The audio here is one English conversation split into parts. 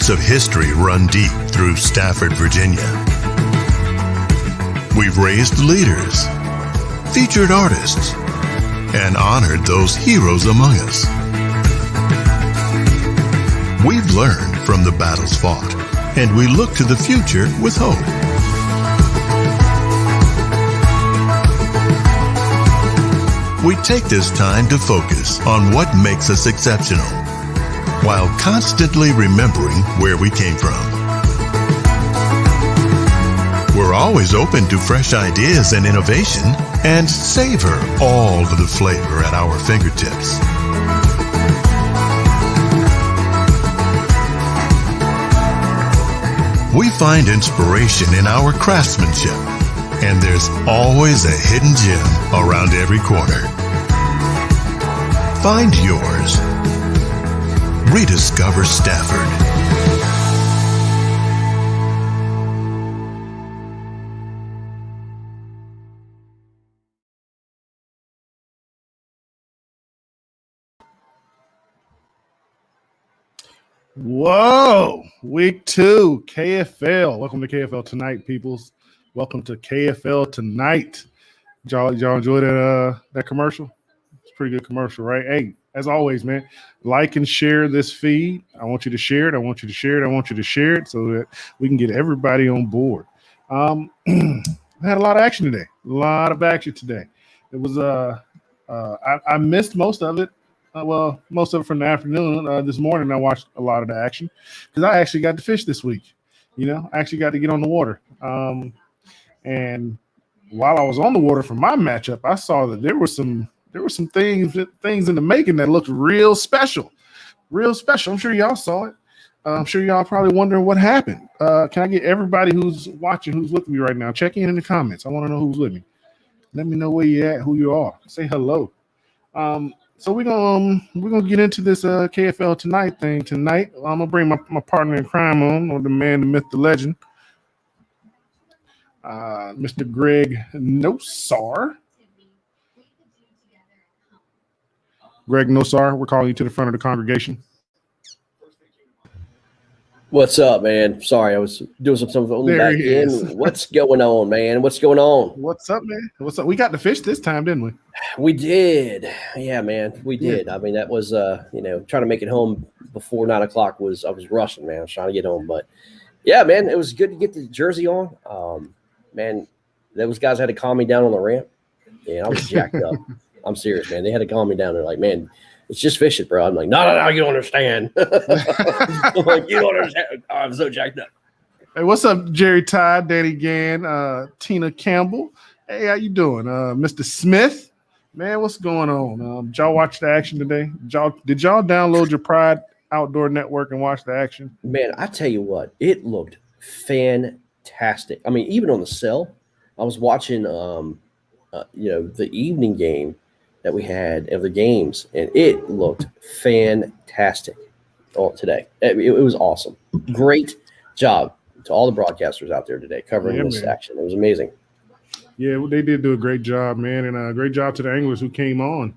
roots of history run deep through Stafford, Virginia. We've raised leaders, featured artists, and honored those heroes among us. We've learned from the battles fought, and we look to the future with hope. We take this time to focus on what makes us exceptional, while constantly remembering where we came from. We're always open to fresh ideas and innovation, and savor all of the flavor at our fingertips. We find inspiration in our craftsmanship, and there's always a hidden gem around every corner. Find yours. Rediscover Stafford. Whoa, week 2, KFL. Welcome to KFL Tonight, peoples. Welcome to KFL Tonight. Y'all enjoy that commercial? It's a pretty good commercial, right? Hey, as always, man, like and share this feed. I want you to share it. I want you to share it. I want you to share it so that we can get everybody on board. I had a lot of action today. It was I missed most of it. Most of it from the afternoon. This morning, I watched a lot of the action because I actually got to fish this week. I actually got to get on the water. And while I was on the water for my matchup, I saw that there were some things in the making that looked real special. I'm sure y'all saw it. I'm sure y'all probably wondering what happened. Can I get everybody who's watching, who's with me right now? Check in the comments. I want to know who's with me. Let me know where you at, who you are. Say hello. So we're gonna get into this KFL Tonight thing tonight. I'm gonna bring my partner in crime on, or the man, the myth, the legend, Mr. Greg Nosar. Greg Nosar, we're calling you to the front of the congregation. What's up, man? Sorry, I was doing some stuff on the back end. What's going on, man? What's going on? What's up, man? What's up? We got the fish this time, didn't we? We did. Yeah, man. We did. I mean, that was trying to make it home before 9 o'clock I was rushing, man. I was trying to get home. But yeah, man, it was good to get the jersey on. Man, those guys had to calm me down on the ramp. Yeah, I was jacked up. I'm serious, man. They had to calm me down. They're like, man, it's just fishing, bro. I'm like, no, you don't understand. I'm like, you don't understand. Oh, I'm so jacked up. Hey, what's up, Jerry Todd, Danny Gann, Tina Campbell? Hey, how you doing? Mr. Smith? Man, what's going on? Did y'all watch the action today? Did y'all download your Pride Outdoor Network and watch the action? Man, I tell you what, it looked fantastic. I mean, even on the cell, I was watching, the evening game that we had of the games, and it looked fantastic today. It was awesome. Great job to all the broadcasters out there today covering this action. It was amazing. Yeah, they did do a great job, man, and great job to the anglers who came on.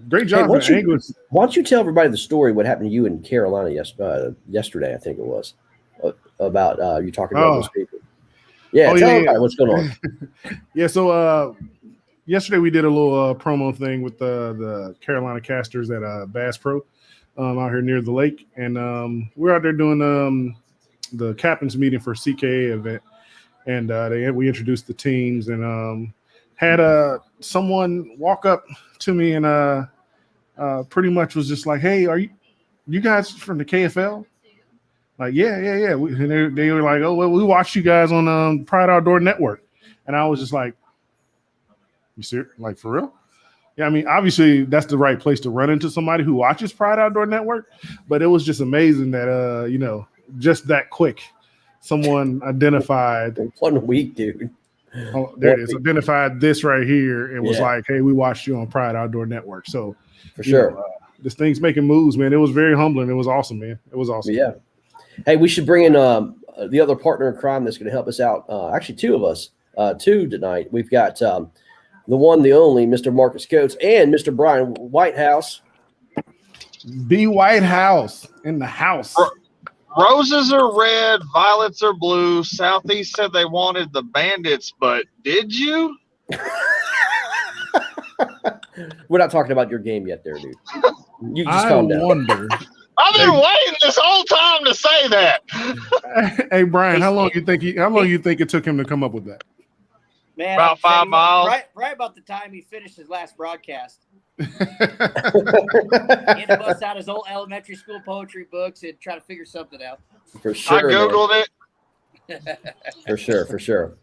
Great job to the anglers. Why don't you tell everybody the story what happened to you in Carolina yesterday, I think it was, about you talking about those people. Yeah, tell everybody what's going on. So yesterday we did a little promo thing with the Carolina casters at Bass Pro out here near the lake, and we're out there doing the captain's meeting for CKA event, and we introduced the teams, and had someone walk up to me and pretty much was just like, "Hey, are you guys from the KFL?" Like, yeah. And they were like, "Oh, well, we watched you guys on Pride Outdoor Network," and I was just like, "You serious? Like, for real?" Yeah, I mean, obviously that's the right place to run into somebody who watches Pride Outdoor Network, but it was just amazing that just that quick, someone identified. What a week, dude. Oh, there it is. Identified this right here and was like, "Hey, we watched you on Pride Outdoor Network." So for sure, this thing's making moves, man. It was very humbling. It was awesome, man. It was awesome. Yeah. Hey, we should bring in the other partner in crime that's going to help us out. Actually, two of us, tonight. We've got the one, the only, Mr. Marcus Coates and Mr. Brian Whitehouse. B. Whitehouse in the house. Roses are red, violets are blue. Southeast said they wanted the Bandits, but did you? We're not talking about your game yet, there, dude. You just I calm down. wonder. I've been waiting this whole time to say that. Hey Brian, how long you think it took him to come up with that? Man, About 5 miles. Right about the time he finished his last broadcast. He had to bust out his old elementary school poetry books and try to figure something out. For sure. I Googled it. For sure.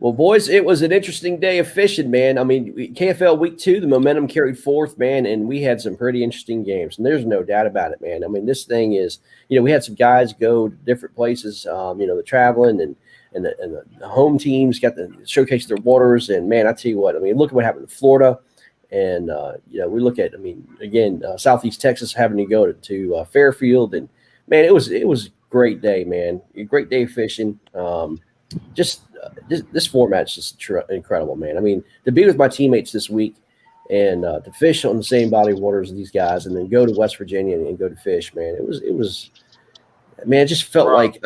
Well, boys, it was an interesting day of fishing, man. I mean, KFL week 2, the momentum carried forth, man, and we had some pretty interesting games. And there's no doubt about it, man. I mean, this thing is, we had some guys go to different places, the traveling and the home teams got to showcase their waters. And, man, I tell you what, I mean, look at what happened in Florida. And, we look at, Southeast Texas having to go to Fairfield. And, man, it was a great day, man. A great day of fishing. This format's just incredible, man. I mean, to be with my teammates this week and to fish on the same body of waters as these guys and then go to West Virginia and go to fish, man, it just felt like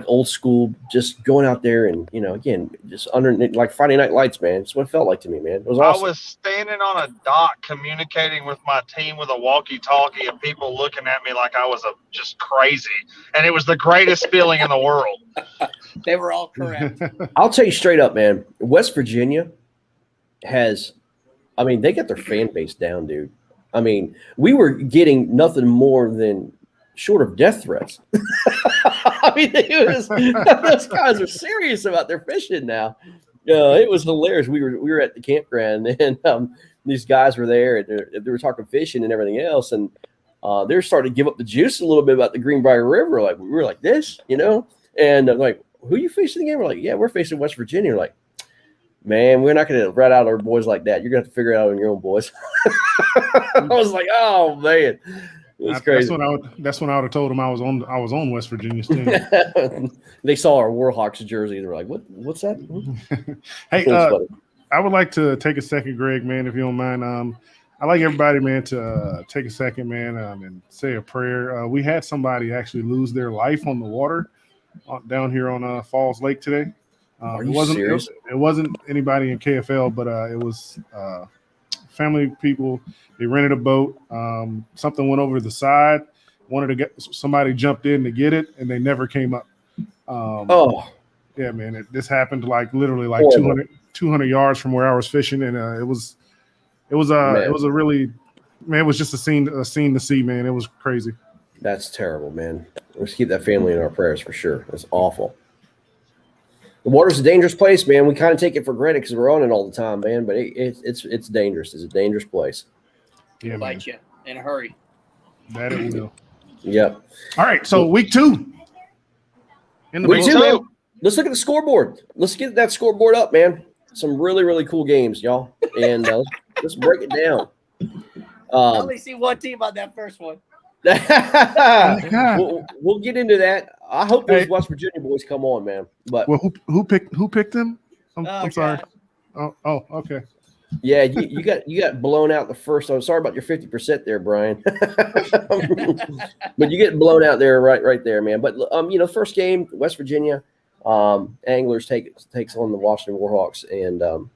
old school, just going out there and, again, just under like Friday Night Lights, man. It's what it felt like to me, man. It was awesome. I was standing on a dock communicating with my team with a walkie-talkie and people looking at me like I was just crazy. And it was the greatest feeling in the world. They were all correct. I'll tell you straight up, man. West Virginia they got their fan base down, dude. I mean, we were getting nothing more than short of death threats. I mean, those guys are serious about their fishing now. It was hilarious. We were at the campground and these guys were there and they were talking fishing and everything else, and they're starting to give up the juice a little bit about the Greenbrier River. Like we were like this, and I'm like, who are you facing again? We're like, yeah, we're facing West Virginia. We're like, man, we're not going to rat out our boys like that. You're going to have to figure it out on your own, boys. I was like, oh man. It was crazy. That's when I would have told them I was on West Virginia's team. They saw our Warhawks jersey and they were like, "What's that?" Hey, I would like to take a second, Greg, man, if you don't mind. I'd like everybody, man, to take a second, man, and say a prayer. We had somebody actually lose their life on the water down here on Falls Lake today. Are you serious? It wasn't anybody in KFL, but it was family people. They rented a boat. Something went over the side. Somebody jumped in to get it, and they never came up. Yeah, man. This happened literally 200 yards from where I was fishing, and it was a really, man. It was just a scene to see, man. It was crazy. That's terrible, man. Let's keep that family in our prayers for sure. That's awful. The water's a dangerous place, man. We kind of take it for granted because we're on it all the time, man. But it's dangerous. It's a dangerous place. Yeah, it'll bite you in a hurry. That it will. Yep. All right, so week 2. Week 2, man. Let's look at the scoreboard. Let's get that scoreboard up, man. Some really, really cool games, y'all. And let's break it down. I only see one team on that first one. We'll get into that. I hope those West Virginia boys come on, man. But who picked them? I'm sorry. God. Oh, okay. Yeah, you got blown out the first. I'm sorry about your 50% there, Brian. But you get blown out there right there, man. But first game, West Virginia Anglers takes on the Washington Warhawks, and I'm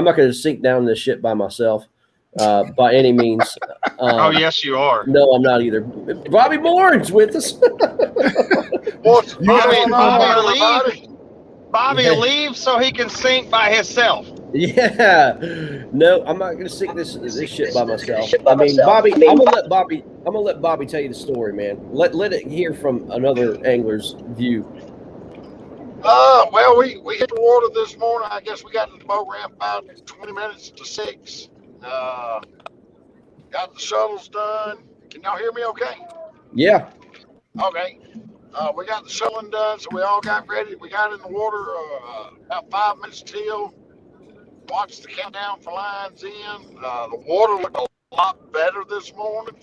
not gonna sink down this shit by myself. By any means. Oh, yes, you are. No, I'm not either. Bobby Moore's with us. Bobby leaves so he can sink by himself. Yeah. No, I'm not going to sink this shit by myself. I mean, Bobby, I'm gonna let Bobby tell you the story, man. Let it hear from another angler's view. Well, we hit the water this morning. I guess we got in the boat ramp about 20 minutes to 6. Got the shuttles done. Can y'all hear me okay? Yeah. Okay. We got the shuttling done, so we all got ready. We got in the water about 5 minutes till. Watched the countdown for lines in. The water looked a lot better this morning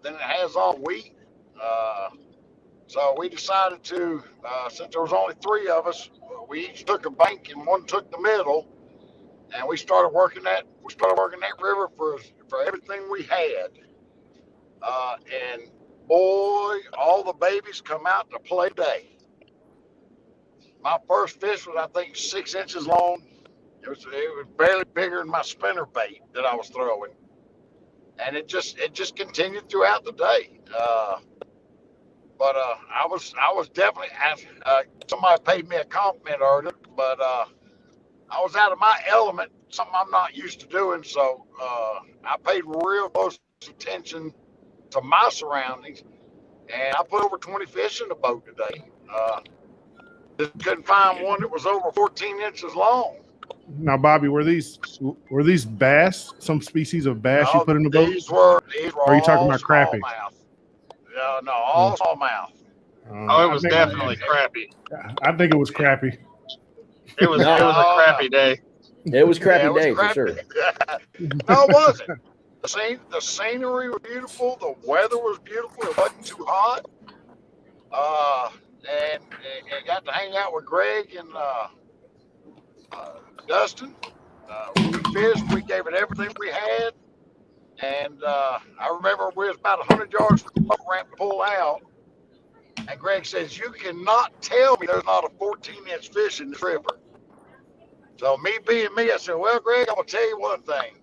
than it has all week. So we decided to, since there was only 3 of us, we each took a bank and one took the middle, and we started working that river for everything we had. And boy, all the babies come out to play day. My first fish was, I think, 6 inches long. It was barely bigger than my spinner bait that I was throwing, and it just continued throughout the day. But I was definitely somebody paid me a compliment earlier, but I was out of my element, something I'm not used to doing. So I paid real close attention to my surroundings, and I put over 20 fish in the boat today. Just couldn't find one that was over 14 inches long. Now, Bobby, were these bass? Some species of bass you put in the boat? These were or are you talking about crappie? No, all smallmouth. Oh, it was definitely crappy. I think it was crappie. It was a crappy day. It was crappy day for sure. No, it wasn't. The scenery was beautiful. The weather was beautiful. It wasn't too hot. And got to hang out with Greg and Dustin. We fished. We gave it everything we had. And I remember we was about 100 yards from the boat ramp to pull out. And Greg says, "You cannot tell me there's not a 14-inch fish in this river." So me being me, I said, "Well, Greg, I'm going to tell you one thing.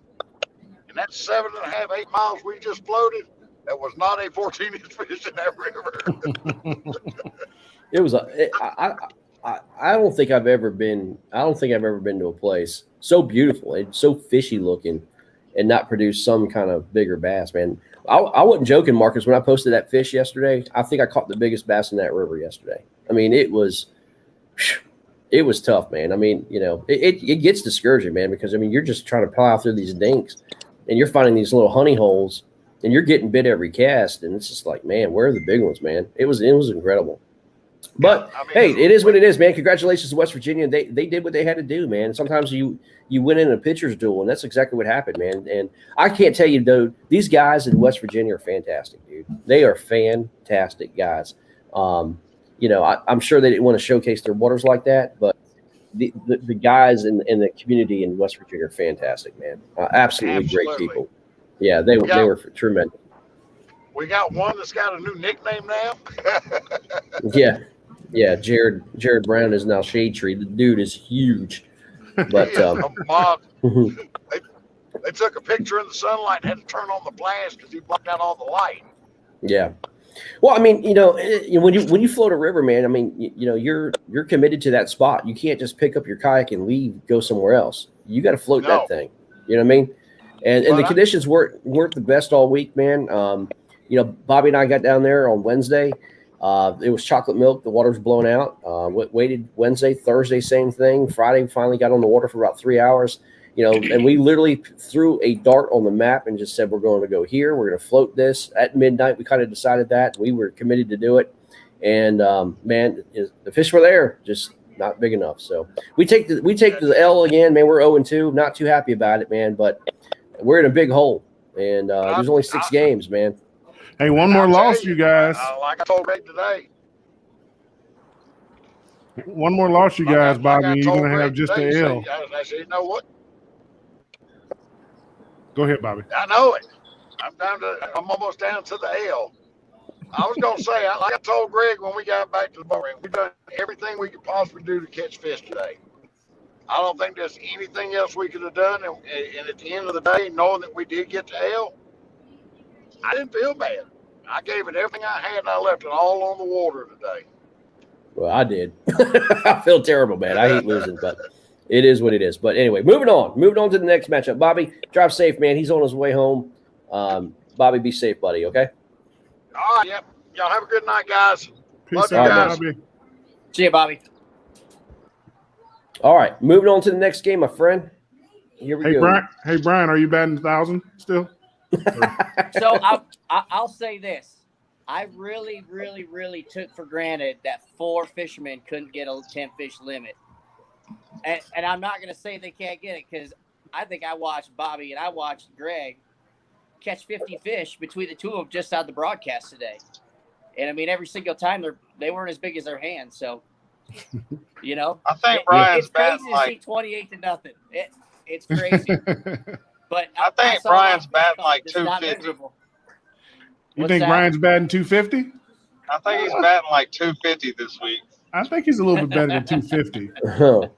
And that 7.5, 8 miles we just floated, there was not a 14-inch fish in that river." It was I don't think I've ever been to a place so beautiful and so fishy looking and not produce some kind of bigger bass, man. I wasn't joking, Marcus, when I posted that fish yesterday. I think I caught the biggest bass in that river yesterday. I mean, it was tough, man. I mean, it gets discouraging, man, because I mean, you're just trying to plow through these dinks and you're finding these little honey holes and you're getting bit every cast, and it's just like, man, where are the big ones, man? It was incredible. But hey, it is what it is, man. Congratulations to West Virginia. They did what they had to do, man. Sometimes you win in a pitcher's duel, and that's exactly what happened, man. And I can't tell you, though, these guys in West Virginia are fantastic, dude. They are fantastic guys. I'm sure they didn't want to showcase their waters like that, but the guys in the community in West Virginia are fantastic, man. Absolutely great people. Yeah, they were tremendous. We got one that's got a new nickname now. Yeah, Jared Brown is now Shade Tree. The dude is huge. But they took a picture in the sunlight and had to turn on the flash because he blocked out all the light. Yeah. Well, I mean, when you float a river, man, I mean, you're committed to that spot. You can't just pick up your kayak and leave, go somewhere else. You got to float that thing. You know what I mean? And the conditions weren't the best all week, man. Bobby and I got down there on Wednesday. It was chocolate milk. The water was blown out. Waited Wednesday, Thursday, same thing. Friday, we finally got on the water for about 3 hours. And we literally threw a dart on the map and just said, we're going to go here. We're going to float this. At midnight, we kind of decided that. We were committed to do it. And, man, the fish were there, just not big enough. So we take the L again, man. We're 0-2. Not too happy about it, man. But we're in a big hole. And there's only 6 games, man. Hey, one more loss, you guys. Like I told Greg today. One more loss, you guys, Bobby. You're going to have just the L. I said, you know what? Go ahead, Bobby. I know it. I'm almost down to the L. I was going to say, like I told Greg when we got back to the boat, we've done everything we could possibly do to catch fish today. I don't think there's anything else we could have done. And at the end of the day, knowing that we did get to L, I didn't feel bad. I gave it everything I had, and I left it all on the water today. Well, I did. I feel terrible, man. I hate losing, but it is what it is. But anyway, moving on to the next matchup. Bobby, drive safe, man. He's on his way home. Bobby, be safe, buddy, okay? All right, yep. Y'all have a good night, guys. Peace Love you out, guys. Bobby. See you, Bobby. All right, moving on to the next game, my friend. Here we go. Hey, Brian, are you batting 1,000 still? So I'll say this. I really, really, really took for granted that 4 fishermen couldn't get a 10-fish limit. And I'm not going to say they can't get it because I think I watched Bobby and I watched Greg catch 50 fish between the two of them just on the broadcast today. And, I mean, every single time they weren't as big as their hands. So, I think Brian's it's crazy batting to see 28-0. It's crazy. But I think Brian's batting like 250. You What's think that? Brian's batting 250? I think he's batting like 250 this week. I think he's a little bit better than 250. All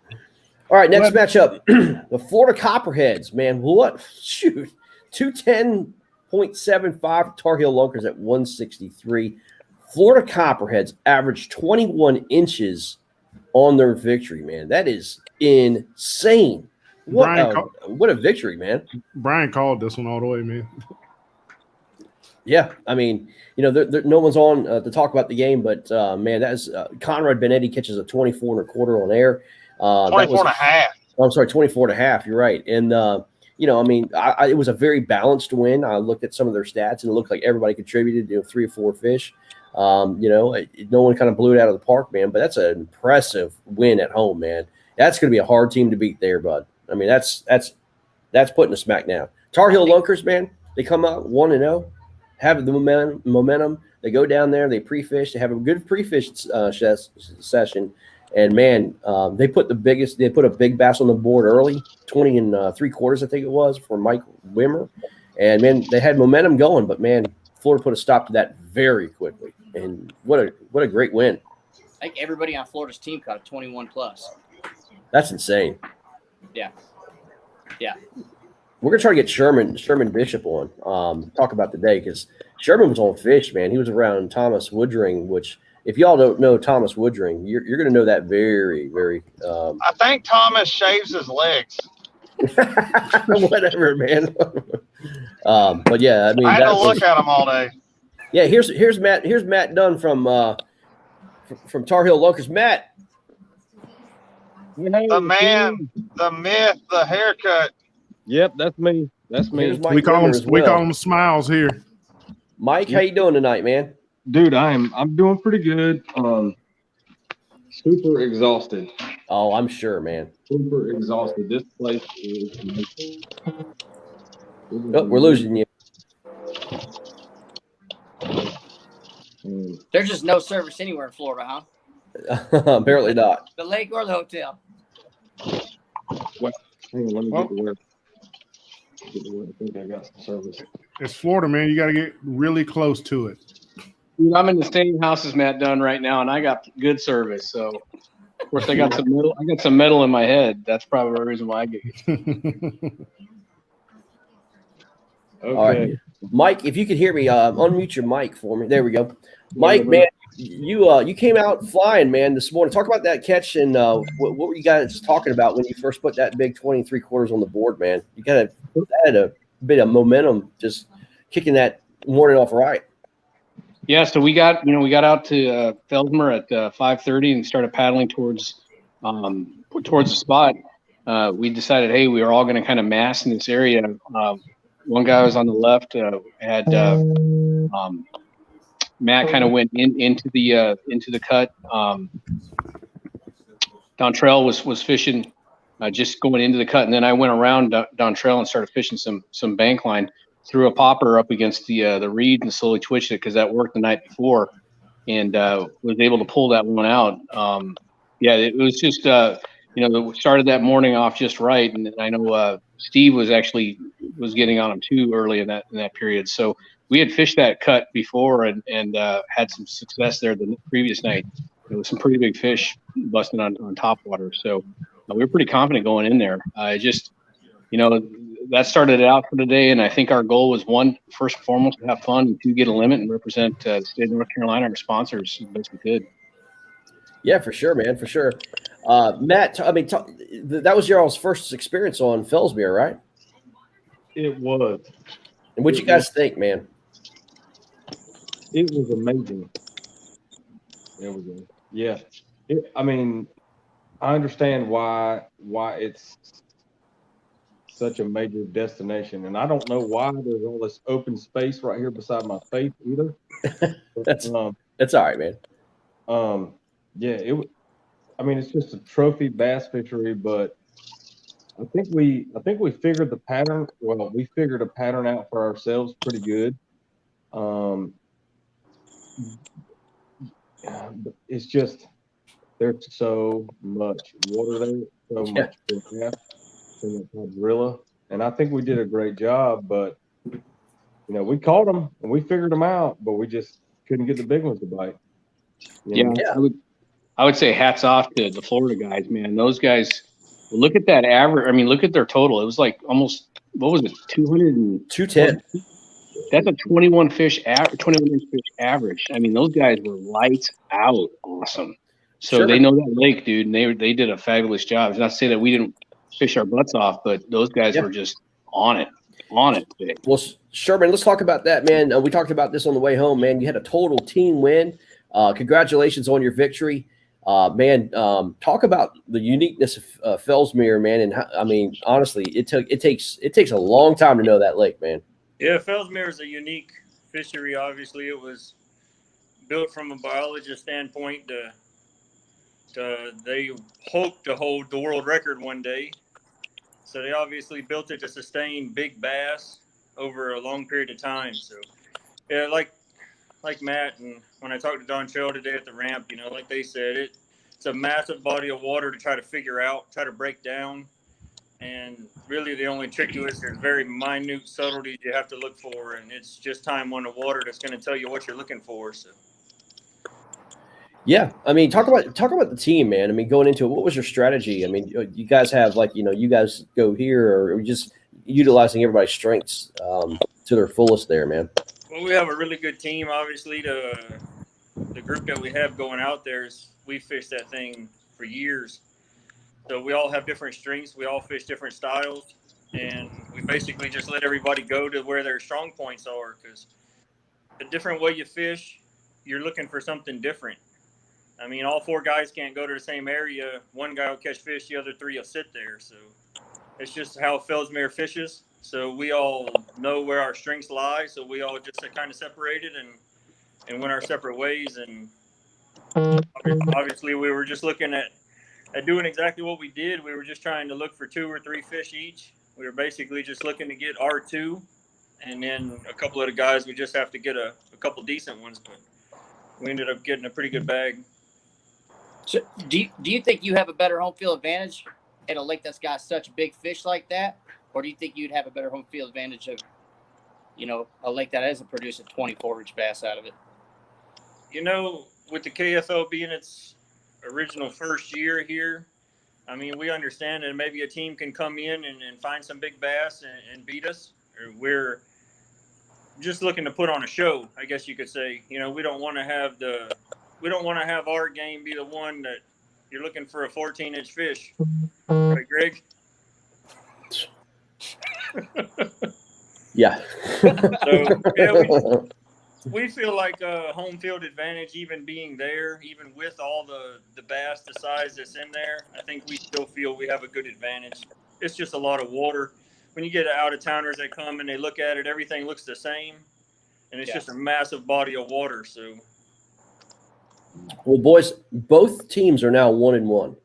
right, next What? matchup. The Florida Copperheads, man. What? Shoot. 210.75. Tar Heel Lunkers at 163. Florida Copperheads averaged 21 inches on their victory, man. That is insane. What a victory, man. Brian called this one all the way, man. Yeah, I mean, you know, no one's on to talk about the game, but man, that is Conrad Benetti catches a 24 and a quarter on air. 24 and a half. Oh, I'm sorry, 24 and a half. You're right. And, you know, I mean, it was a very balanced win. I looked at some of their stats, and it looked like everybody contributed, 3 or 4 fish. You know, no one kind of blew it out of the park, man. But that's an impressive win at home, man. That's going to be a hard team to beat there, bud. I mean, that's putting a smack down. Tar Heel Lunkers, man, they come out 1-0, have the momentum. They go down there, they pre-fish, they have a good pre-fish session. And man, they put a big bass on the board early, 20 and 3/4, I think it was, for Mike Wimmer. And man, they had momentum going, but man, Florida put a stop to that very quickly. And what a great win. I think everybody on Florida's team caught a 21 plus. That's insane. Yeah. We're gonna try to get Sherman Bishop on, talk about the day, because Sherman was on fish, man. He was around Thomas Woodring, which, if y'all don't know Thomas Woodring, you're gonna know that very, very. I think Thomas shaves his legs. Whatever, man. But yeah, I mean, I had to look at him all day. Yeah, here's Matt Dunn from Tar Heel Lunkers. Matt, The man, the myth, the haircut. Yep, that's me. That's me. here's Mike We call Wimmer as well. him Smiles here. Mike, how you doing tonight, man? Dude, I'm doing pretty good. Super exhausted. Oh, I'm sure, man. Super exhausted. This place is. Oh, we're losing you. There's just no service anywhere in Florida, huh? Apparently not. The lake or the hotel. Well, hang on, let me get to where. I think I got some service. It's Florida, man. You got to get really close to it. Dude, I'm in the same house as Matt Dunn right now, and I got good service. So, of course, I got some metal. I got some metal in my head. That's probably the reason why I get it. Okay. All right, Mike, if you could hear me, unmute your mic for me. There we go. Mike, man, you came out flying, man, this morning. Talk about that catch, and what were you guys talking about when you first put that big 20 3/4 on the board, man? You kind of had a bit of momentum just kicking that morning off right. Yeah, so we got out to Felsmer at 5:30 and started paddling towards the spot. We decided, hey, we were all going to kind of mass in this area. One guy was on the left. Had Matt kind of went into the cut. Dontrell was fishing, just going into the cut, and then I went around Dontrell and started fishing some bank line. Threw a popper up against the reed and slowly twitched it because that worked the night before, and was able to pull that one out. Yeah, it was just we started that morning off just right, and I know Steve was getting on him too early in that period. So we had fished that cut before and had some success there the previous night. There was some pretty big fish busting on top water, so we were pretty confident going in there. That started it out for today, and I think our goal was, one, first and foremost, to have fun, and two, get a limit and represent the state of North Carolina and our sponsors as best we could. Yeah, for sure, man, for sure. Matt, that was y'all's first experience on Fellsmere, right? It was. And what you guys think, man? It was amazing. There we go. Yeah. I understand why it's such a major destination, and I don't know why there's all this open space right here beside my face either. That's all right, man. Yeah, it's just a trophy bass fishery, but I think we figured the pattern. Well, we figured a pattern out for ourselves pretty good. But it's just there's so much water there, so much grass, so much gorilla, and I think we did a great job. But we caught them and we figured them out, but we just couldn't get the big ones to bite. Yeah, Yeah. I would say hats off to the Florida guys, man. Those guys, look at that average. I mean, look at their total. It was like almost, what was it, 210. That's a 21 fish 21 inch fish average. I mean, those guys were lights out awesome. So Sure. they know that lake, dude, and they did a fabulous job. It's not to say that we didn't fish our butts off, but those guys Yeah. were just on it today. Well, Sherman, let's talk about that, man. We talked about this on the way home, man. You had a total team win. Congratulations on your victory. Man, talk about the uniqueness of Fellsmere, man. And I mean, honestly, it takes a long time to know that lake, man. Yeah, Fellsmere is a unique fishery. Obviously, it was built from a biologist standpoint. They hoped to hold the world record one day, so they obviously built it to sustain big bass over a long period of time. So, yeah, like Matt and when I talked to Don Trell today at the ramp, like they said, it's a massive body of water to try to figure out, try to break down. And really, the only trick to it is there's very minute subtleties you have to look for, and it's just time on the water that's going to tell you what you're looking for. So, Yeah, I mean, talk about the team, man. I mean, going into it, what was your strategy? I mean, you guys have you guys go here, or just utilizing everybody's strengths to their fullest there, man. Well, we have a really good team. Obviously, the group that we have going out there we fished that thing for years. So we all have different strengths. We all fish different styles. And we basically just let everybody go to where their strong points are, because the different way you fish, you're looking for something different. I mean, all 4 guys can't go to the same area. One guy will catch fish, the other 3 will sit there. So it's just how Fellsmere fishes. So we all know where our strengths lie. So we all just kind of separated and went our separate ways. And obviously, we were just looking at doing exactly what we did. We were just trying to look for 2 or 3 fish each. We were basically just looking to get our 2, and then a couple of the guys, we just have to get a couple decent ones. But we ended up getting a pretty good bag. So do you think you have a better home field advantage at a lake that's got such big fish like that, or do you think you'd have a better home field advantage of, a lake that doesn't produce a 24-inch bass out of it? With the KFL being its original first year here, I mean, we understand that maybe a team can come in and find some big bass and beat us. Or we're just looking to put on a show, I guess you could say. We don't want to have our game be the one that you're looking for a 14-inch fish. Right, Greg? Yeah. So, yeah, we feel like a home field advantage, even being there, even with all the bass, the size that's in there. I think we still feel we have a good advantage. It's just a lot of water. When you get out-of-towners that come and they look at it, everything looks the same, and it's just a massive body of water. So, well, boys, both teams are now 1-1.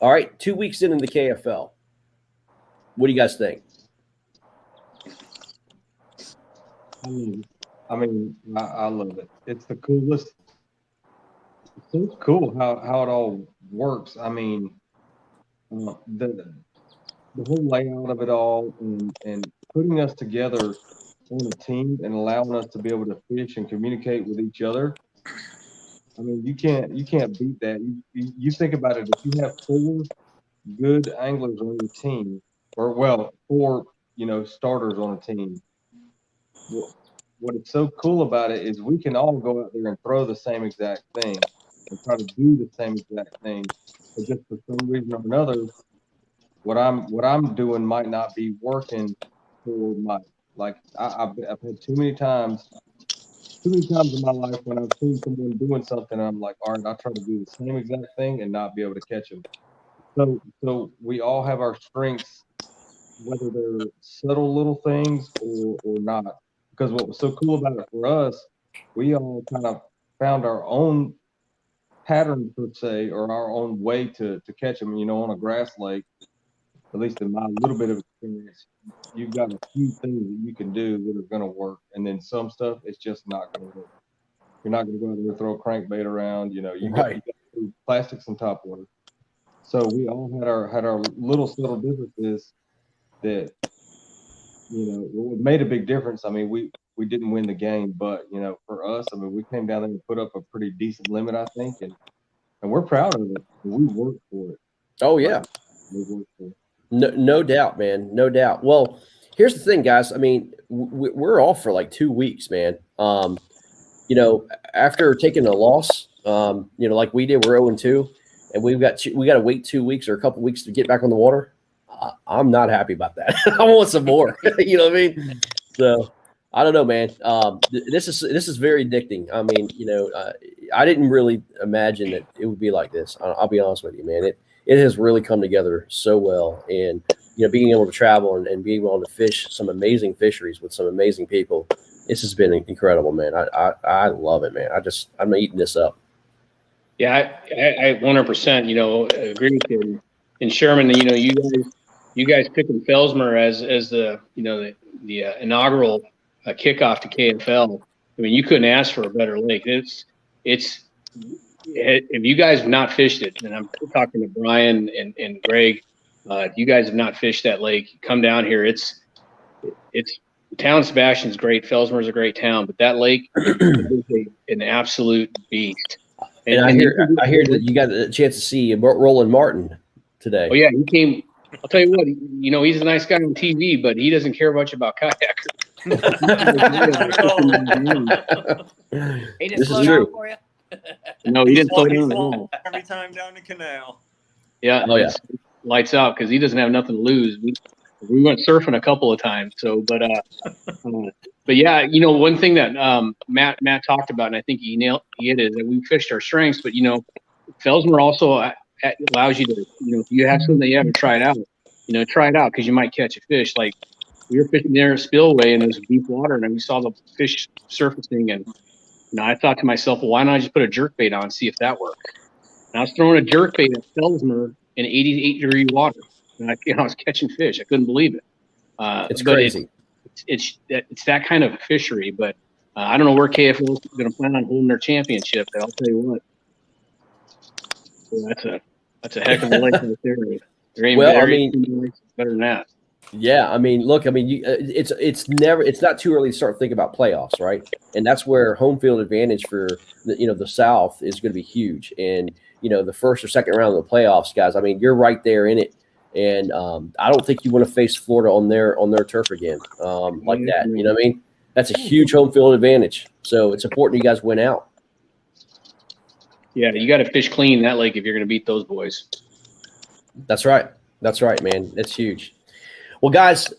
All right, 2 weeks into the KFL. What do you guys think? I mean, I love it. It's the coolest. It's so cool how it all works. I mean, the whole layout of it all and putting us together on a team and allowing us to be able to fish and communicate with each other. I mean, you can't beat that. You think about it. If you have 4 good anglers on your team, or 4 starters on a team. What is so cool about it is we can all go out there and throw the same exact thing and try to do the same exact thing, but just for some reason or another, what I'm doing might not be working for I've had too many times in my life when I've seen someone doing something and I'm like, all right, I'll try to do the same exact thing and not be able to catch them. So we all have our strengths, whether they're subtle little things or not. Because what was so cool about it for us, we all kind of found our own pattern per se, or our own way to catch them. On a grass lake, at least in my little bit of experience, you've got a few things that you can do that are going to work, and then some stuff it's just not going to work. You're not going to go out there and throw a crankbait around. You got to do plastics and topwater. So we all had our little subtle differences that It made a big difference. I mean, we didn't win the game, but for us, I mean, we came down there and put up a pretty decent limit, I think, and we're proud of it. We worked for it. Oh yeah, We worked for it. no doubt, man, no doubt. Well, here's the thing, guys. I mean, we're off for like 2 weeks, man. After taking a loss, like we did, we're 0-2, and we got to wait 2 weeks or a couple weeks to get back on the water. I'm not happy about that. I want some more. You know what I mean? So I don't know, man. This is very addicting. I mean, I didn't really imagine that it would be like this. I'll be honest with you, man. It has really come together so well, and being able to travel and being able to fish some amazing fisheries with some amazing people. This has been incredible, man. I love it, man. I'm eating this up. Yeah, I 100%, agree with you. And Sherman, you guys picking Felsmer as the inaugural kickoff to KFL. I mean, you couldn't ask for a better lake. It's if you guys have not fished it, and I'm talking to Brian and Greg, if you guys have not fished that lake, come down here. It's town Sebastian's great. Felsmer's a great town, but that lake is an absolute beast. And I hear that you got a chance to see Roland Martin today. Oh yeah, he came. I'll tell you what, he's a nice guy on TV, but he doesn't care much about kayakers. He didn't slow down for you? No, he didn't slow down every time down the canal. Yeah. Oh yeah. Lights out because he doesn't have nothing to lose. We went surfing a couple of times. So, but yeah, one thing that Matt talked about, and I think he hit it, is that we fished our strengths, but Felsmer also allows you to, if you have something that you haven't tried out, try it out because you might catch a fish. Like we were fishing there in a spillway and it was deep water, and we saw the fish surfacing, and I thought to myself, well, why not just put a jerkbait on and see if that works? And I was throwing a jerkbait at Felsmer in 88-degree water, and I was catching fish. I couldn't believe it. It's crazy. It's that kind of fishery, but I don't know where KFL is going to plan on holding their championship. I'll tell you what. So that's a heck of a lake right there. Better than that. Yeah, I mean, look, I mean, it's not too early to start thinking about playoffs, right? And that's where home field advantage for the South is going to be huge. And the first or second round of the playoffs, guys, I mean, you're right there in it. And I don't think you want to face Florida on their turf again like that. You know what I mean? That's a huge home field advantage. So it's important you guys win out. Yeah, you got to fish clean in that lake if you're going to beat those boys. That's right. That's right, man. That's huge. Well, guys,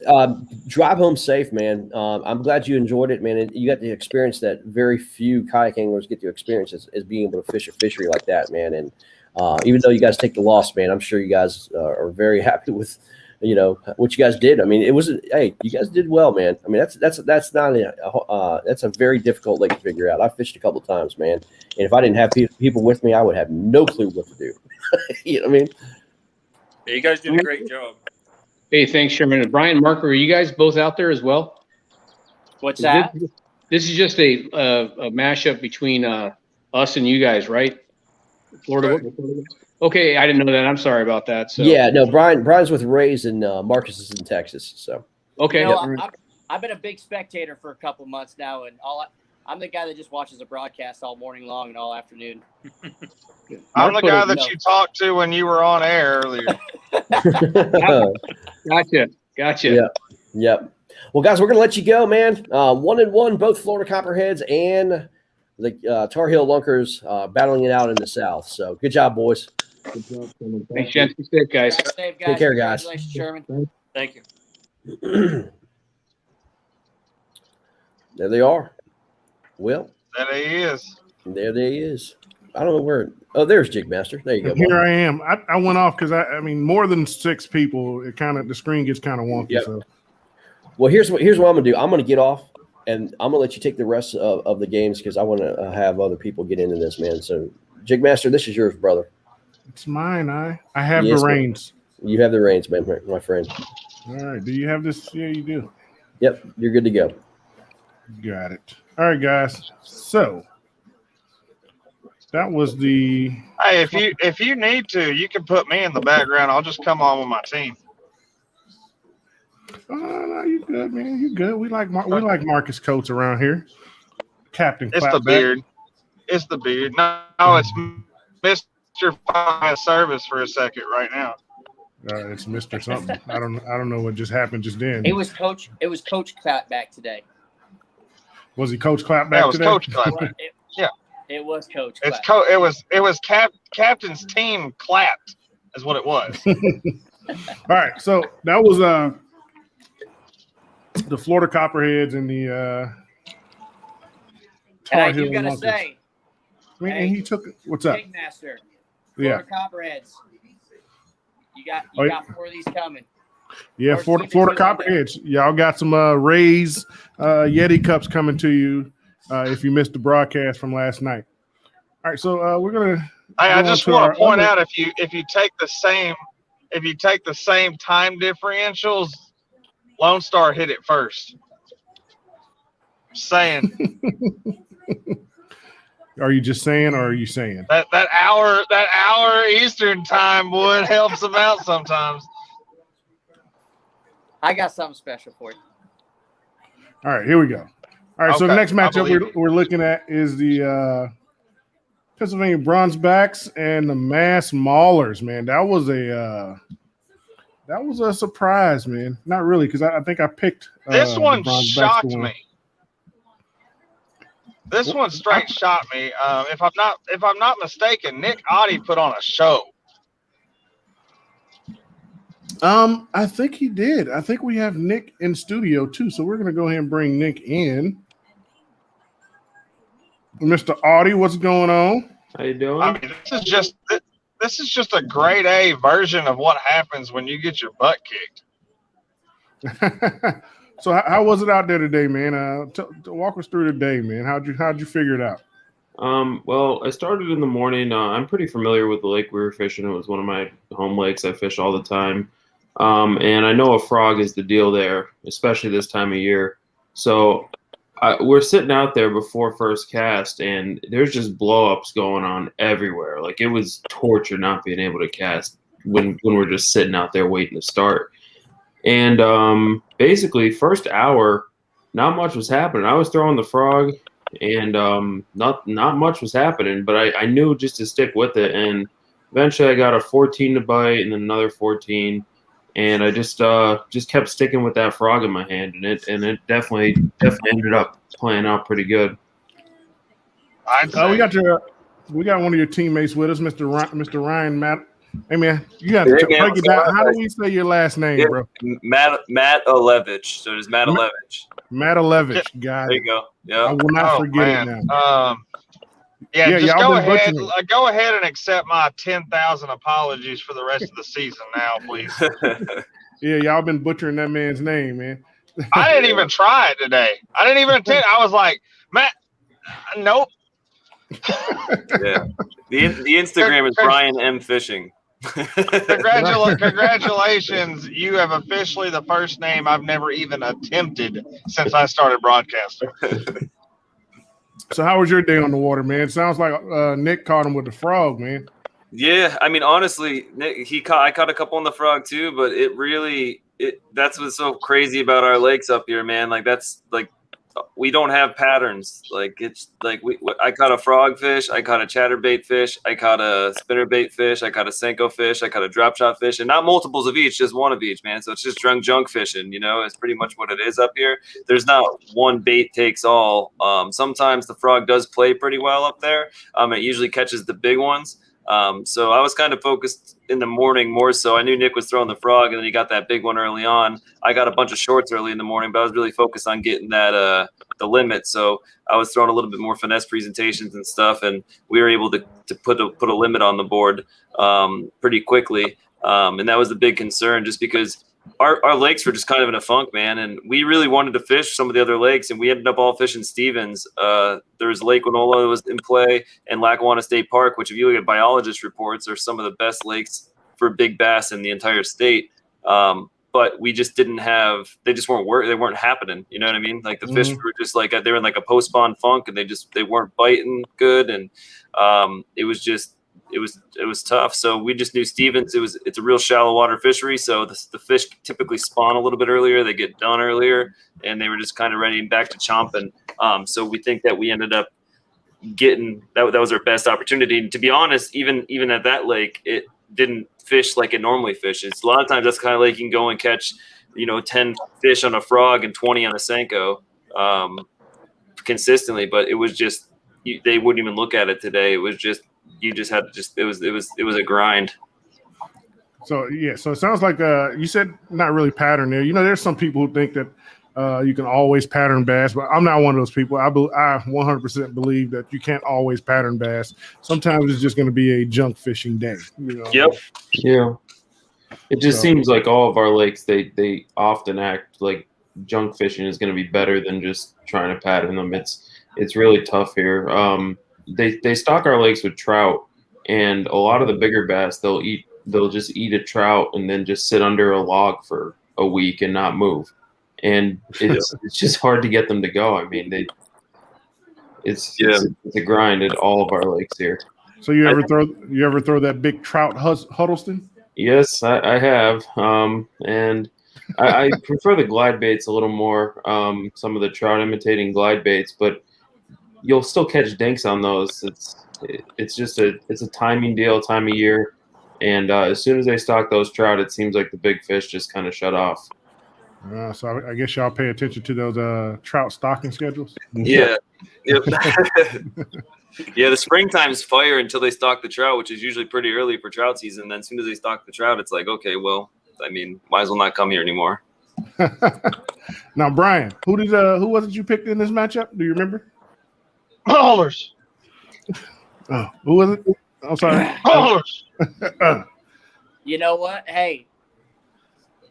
drive home safe, man. I'm glad you enjoyed it, man. And you got to experience that very few kayak anglers get to experience is being able to fish a fishery like that, man. And even though you guys take the loss, man, I'm sure you guys are very happy with, what you guys did. I mean, you guys did well, man. I mean, that's a very difficult lake to figure out. I fished a couple of times, man. And if I didn't have people with me, I would have no clue what to do. You know what I mean? Yeah, you guys did a great job. Hey, thanks, Sherman. And Brian, Mark, are you guys both out there as well? What's that? This is just a mashup between us and you guys, right? Florida. Right. Okay, I didn't know that. I'm sorry about that. So yeah, no, Brian's with Rays and Marcus is in Texas. So okay, I've been a big spectator for a couple months now, and I'm the guy that just watches the broadcast all morning long and all afternoon. I'm the guy that you talked to when you were on air earlier. Gotcha. Yep. Well, guys, we're gonna let you go, man. 1-1, both Florida Copperheads and the Tar Heel Lunkers battling it out in the South. So good job, boys. Good job, Sherman. Thanks, gents. Be safe, guys. Safe, guys. Take care, guys. Congratulations, Sherman. Thank you. There they are. Well, There he is. There they is. I don't know where. Oh, there's Jigmaster. There you go. Here I am. I went off because I mean, more than 6 people, the screen gets kind of wonky. Yep. So. Well, here's what I'm gonna do. I'm gonna get off, and I'm gonna let you take the rest of the games because I want to have other people get into this, man. So, Jigmaster, this is yours, brother. It's mine. I have the reins. You have the reins, man, my friend. All right. Do you have this? Yeah, you do. Yep, you're good to go. Got it. All right, guys. So that was the. Hey, if you need to, you can put me in the background. I'll just come on with my team. No, you good, man. You good. We like Marcus Coates around here. Captain It's the Clapback. beard. It's the beard. No, it's Mr. Fine Service for a second right now. It's Mr. Something. I don't know what just happened just then. It was Coach Clapback today. Was he Coach Clapback Yeah, it was today? Coach Clapback. Yeah. It was Coach. It's Clapback. it was Captain's team clapped is what it was. All right, so that was the Florida Copperheads and the And I Tar Heel do gotta Lunkers. say, I mean, hey, and he took what's up? Master, Yeah. Florida Copperheads. You got Oh, yeah. 4 of these coming. Yeah, Or Florida Steven too, Copperheads. Y'all got some Rays Yeti cups coming to you if you missed the broadcast from last night. All right, so we're gonna. I go just on to want our to point other- out if you take the same time differentials, Lone Star hit it first. Saying Are you just saying, or are you saying? that hour Eastern time would help them out sometimes. I got something special for you. All right, here we go. All right, so the Okay, next I matchup believe you. we're looking at is the Pennsylvania Bronzebacks and the Mass Maulers. Man, that was a surprise, man. Not really, because I think I picked This the one Bronzebacks shocked to win. me. This one straight shocked me. If I'm not mistaken, Nick Oddie put on a show. I think he did. I think we have Nick in studio too, so we're gonna go ahead and bring Nick in. Mr. Audie, what's going on? How you doing? I mean, this is just a grade A version of what happens when you get your butt kicked. So how was it out there today, man? Walk us through the day, man. How'd you figure it out? Well, I started in the morning. I'm pretty familiar with the lake we were fishing. It was one of my home lakes. I fish all the time. And I know a frog is the deal there, especially this time of year. So we're sitting out there before first cast, and there's just blow-ups going on everywhere. Like, it was torture not being able to cast when we're just sitting out there waiting to start. And basically, first hour, not much was happening. I was throwing the frog, and not much was happening. But I knew just to stick with it. And eventually, I got a 14 to bite, and then another 14. And I just kept sticking with that frog in my hand, and it definitely ended up playing out pretty good. We got one of your teammates with us, Mr. Ryan Matt. Hey man, you got to break it down. How do we say your last name, bro? Matt Olevich. So it is Matt Olevich. Matt Olevich, got There it. you go. Yeah. I will not forget it now. Just y'all go been ahead. butchering it. Go ahead and accept my 10,000 apologies for the rest of the season now, please. Yeah, y'all been butchering that man's name, man. I didn't even try it today. I didn't even attempt. I was like, Matt, nope. Yeah. The Instagram is Brian M. Fishing. Congratulations. You have officially the first name I've never even attempted since I started broadcasting. So how was your day on the water, man? It sounds like Nick caught him with the frog, man. Yeah, I mean, honestly, Nick, I caught a couple on the frog too, but that's what's so crazy about our lakes up here, man. Like, that's like, we don't have patterns. Like, it's like I caught a frog fish, I caught a chatterbait fish, I caught a spinnerbait fish, I caught a Senko fish, I caught a drop shot fish, and not multiples of each, just one of each, man. So it's just drunk junk fishing, it's pretty much what it is up here. There's not one bait takes all. Sometimes the frog does play pretty well up there. It usually catches the big ones. So I was kind of focused in the morning more so. I knew Nick was throwing the frog, and then he got that big one early on. I got a bunch of shorts early in the morning, but I was really focused on getting that the limit. So I was throwing a little bit more finesse presentations and stuff, and we were able to put a limit on the board pretty quickly. And that was the big concern, just because our lakes were just kind of in a funk, man. And we really wanted to fish some of the other lakes, and we ended up all fishing Stevens. There was Lake Winola was in play, and Lackawanna State Park, which if you look at biologist reports, are some of the best lakes for big bass in the entire state. But we just didn't have, they just weren't happening. You know what I mean? Like the fish were just like, they were in like a post-spawn funk, and they weren't biting good. And it was just it was tough. So we just knew Stevens. It's a real shallow water fishery, so the fish typically spawn a little bit earlier. They get done earlier, and they were just kind of ready back to chomping. So we think that we ended up getting that was our best opportunity. And to be honest, even at that lake, it didn't fish like it normally fishes. A lot of times that's the kind of lake you can go and catch, 10 fish on a frog and 20 on a Senko consistently. But it was just they wouldn't even look at it today. It was just you just had to it was a grind. So it sounds like you said not really pattern there. There's some people who think that you can always pattern bass, but I'm not one of those people. I 100% believe that you can't always pattern bass. Sometimes it's just going to be a junk fishing day. Yep. Yeah. It just seems like all of our lakes, they often act like junk fishing is going to be better than just trying to pattern them. It's really tough here. They stock our lakes with trout, and a lot of the bigger bass they'll just eat a trout and then just sit under a log for a week and not move. And it's just hard to get them to go. I mean, it's a grind at all of our lakes here. So you ever throw that big trout Huddleston? Yes, I have. And I prefer the glide baits a little more. Some of the trout imitating glide baits, but you'll still catch dinks on those. It's just a timing deal, time of year. And as soon as they stock those trout, it seems like the big fish just kind of shut off. So I guess y'all pay attention to those trout stocking schedules. Yeah. Yep. Yeah, the springtime's fire until they stock the trout, which is usually pretty early for trout season. Then as soon as they stock the trout, it's like, okay, well, I mean, might as well not come here anymore. Now, Brian, who was it you picked in this matchup? Do you remember? Ballers. Oh, who was it? I'm sorry. Ballers. You know what? Hey,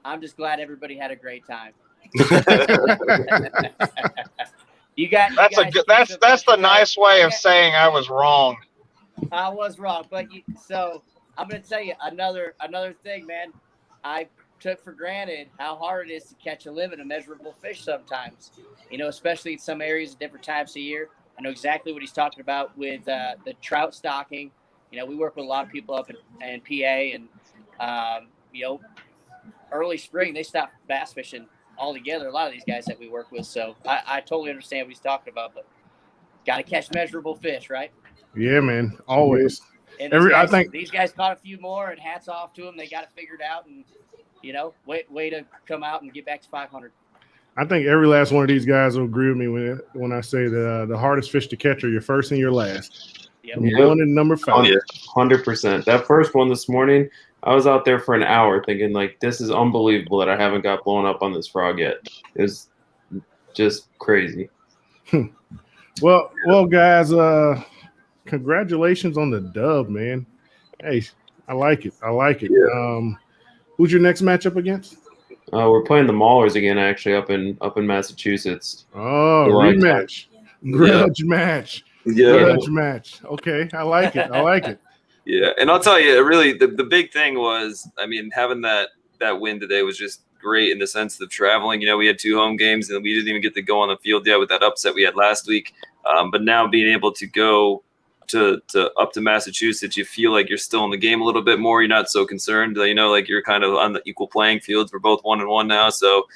I'm just glad everybody had a great time. That's the nice way of saying I was wrong. I was wrong, but so I'm going to tell you another thing, man. I took for granted how hard it is to catch a limit of measurable fish sometimes. Especially in some areas at different times of year. I know exactly what he's talking about with the trout stocking. We work with a lot of people up in PA, and early spring they stop bass fishing altogether. A lot of these guys that we work with, so I totally understand what he's talking about. But got to catch measurable fish, right? Yeah, man, always. And I think these guys caught a few more, and hats off to them. They got it figured out, and way to come out and get back to 500. I think every last one of these guys will agree with me when I say the hardest fish to catch are your first and your last. Yep. One and number 5. Oh, yeah, 100%. That first one this morning, I was out there for an hour thinking, like, this is unbelievable that I haven't got blown up on this frog yet. It was just crazy. Well, guys, congratulations on the dub, man. Hey, I like it. Yeah. Who's your next matchup against? We're playing the Maulers again, actually, up in Massachusetts. Oh, rematch. Grudge match. Yeah. Grudge match. Okay, I like it. Yeah, and I'll tell you, really, the big thing was, I mean, having that win today was just great in the sense of traveling. We had 2 home games, and we didn't even get to go on the field yet with that upset we had last week. But now being able to go to up to Massachusetts, you feel like you're still in the game a little bit more. You're not so concerned. Like you're kind of on the equal playing field. We're both 1-1 now, so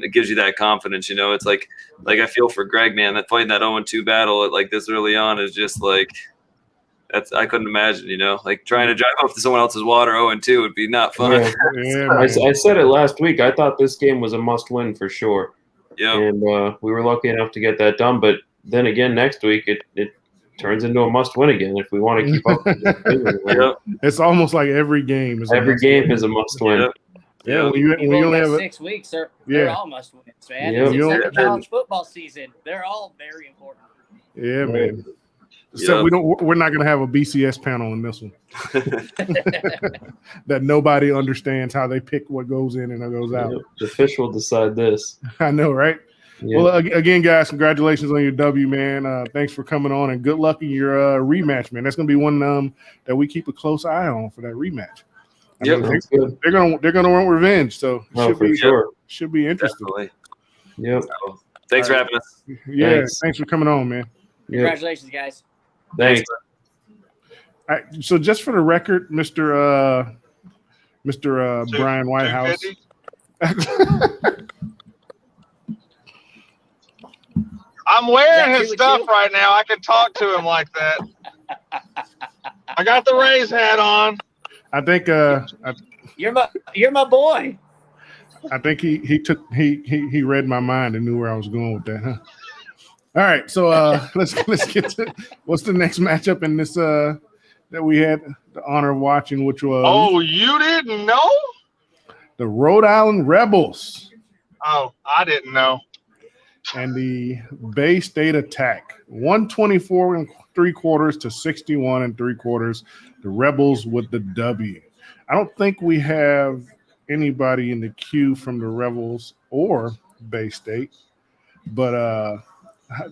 it gives you that confidence. It's like I feel for Greg, man, that fighting that 0-2 battle like this early on is just like. I couldn't imagine, like trying to drive off to someone else's water 0-2 would be not fun. Yeah, I said it last week. I thought this game was a must-win for sure. Yeah, and we were lucky enough to get that done. But then again, next week it turns into a must-win again if we want to keep up. Yep. It's almost like every game is every game is a must-win. Yep. Yeah, when you only have 6 weeks, they're all must-wins, man. Yep. It's like college football season. They're all very important. Yeah, man. Except we're not going to have a BCS panel in this one. That nobody understands how they pick what goes in and what goes out. The fish will decide this. I know, right? Yeah. Well, again, guys, congratulations on your W, man. Thanks for coming on, and good luck in your rematch, man. That's going to be one that we keep a close eye on for that rematch. Yep, they're gonna want revenge, so should be interesting. Definitely. Yep. So, thanks for having us. Yeah, thanks for coming on, man. Congratulations, guys. Thanks. All right, so just for the record, Mr. Brian Whitehouse. 250? I'm wearing his stuff right now. I can talk to him like that. I got the Rays hat on. I think you're my boy. I think he read my mind and knew where I was going with that, huh? All right, so let's get to what's the next matchup in this that we had the honor of watching, which was you didn't know? The Rhode Island Rebels. Oh, I didn't know. And the Bay State Attack, 124 3/4 to 61 3/4. The Rebels with the W. I don't think we have anybody in the queue from the Rebels or Bay State, but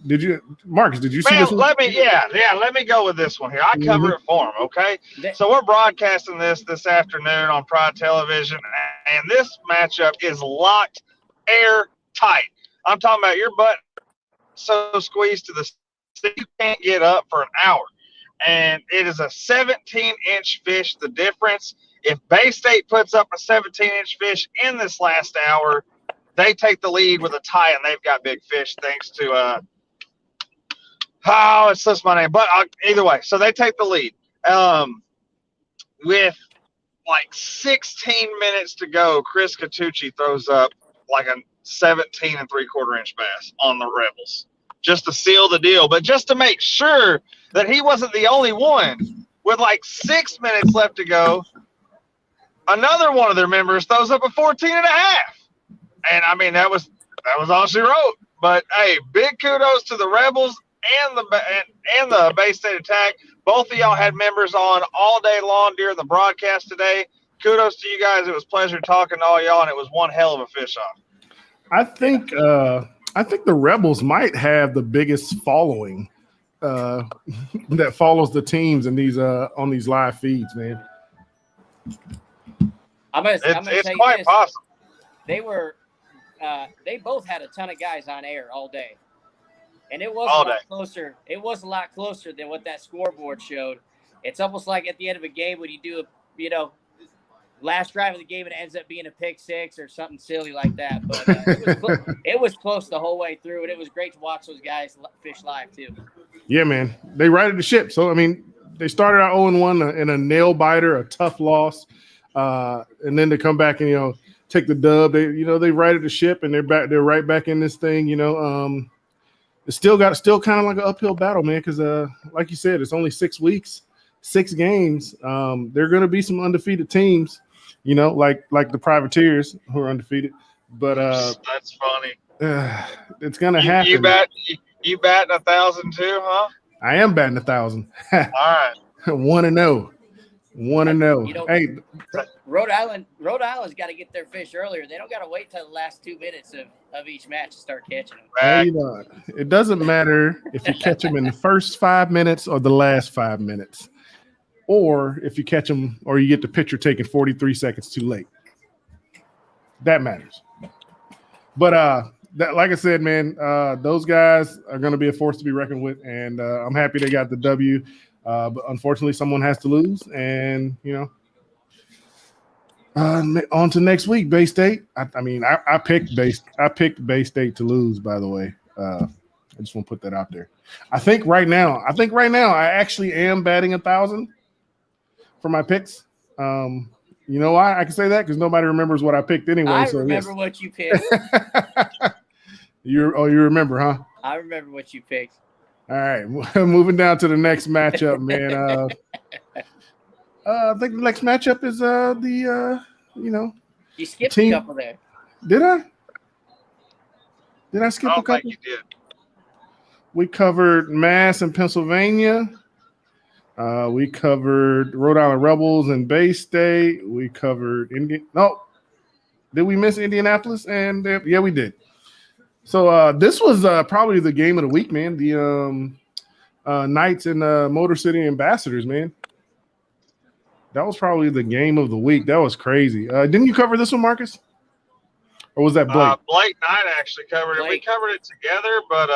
did you, Marcus? Did you see this one? Let me go with this one here. I cover it for him, okay? So we're broadcasting this afternoon on Pride Television, and this matchup is locked airtight. I'm talking about your butt so squeezed to the seat you can't get up for an hour. And it is a 17-inch fish. The difference, if Bay State puts up a 17-inch fish in this last hour, they take the lead with a tie, and they've got big fish thanks to it slips my name. But either way, so they take the lead. With like 16 minutes to go, Chris Catucci throws up like a 17 3/4-inch bass on the Rebels just to seal the deal, but just to make sure that he wasn't the only one. With like 6 minutes left to go, another one of their members throws up a 14 and a half. And I mean, that was all she wrote. But hey, big kudos to the Rebels and the Bay State Attack. Both of y'all had members on all day long during the broadcast today. Kudos to you guys. It was a pleasure talking to all y'all, and it was one hell of a fish off. I think the Rebels might have the biggest following that follows the teams in these on these live feeds, man. It's quite possible. They both had a ton of guys on air all day, and it was all a lot closer. It was a lot closer than what that scoreboard showed. It's almost like at the end of a game when you do last drive of the game, and it ends up being a pick six or something silly like that. But it was close the whole way through, and it was great to watch those guys fish live too. Yeah, man, they righted the ship. So I mean, they started out 0-1 in a nail biter, a tough loss, and then to come back and take the dub. They righted the ship, and they're back. They're right back in this thing. It's still kind of like an uphill battle, man. Because like you said, it's only 6 weeks, 6 games. There are going to be some undefeated teams. Like the Privateers who are undefeated, but that's funny. It's gonna happen. You batting 1,000 too, huh? I am batting 1,000. All right, 1-0. Hey, Rhode Island's got to get their fish earlier. They don't got to wait till the last 2 minutes of each match to start catching them. It doesn't matter if you catch them in the first 5 minutes or the last 5 minutes. Or if you catch them or you get the picture taken 43 seconds too late. That matters. But like I said, man, those guys are going to be a force to be reckoned with, and I'm happy they got the W. But unfortunately, someone has to lose, and on to next week, Bay State. I picked Bay State to lose. By the way, I just want to put that out there. I think right now, I actually am batting 1,000 for my picks. You know why I can say that? Because nobody remembers what I picked anyway. I remember what you picked. You remember, huh? I remember what you picked. All right, moving down to the next matchup, man. I think the next matchup is You skipped a couple there. Did I? Did I skip a couple? I don't think you did. We covered Mass and Pennsylvania. We covered Rhode Island Rebels and Bay State. We covered did we miss Indianapolis? And yeah, we did. So this was probably the game of the week, man. The Knights and Motor City Ambassadors, man. That was probably the game of the week. That was crazy. Didn't you cover this one, Marcus? Or was that Blake? Blake Knight actually covered it. We covered it together, but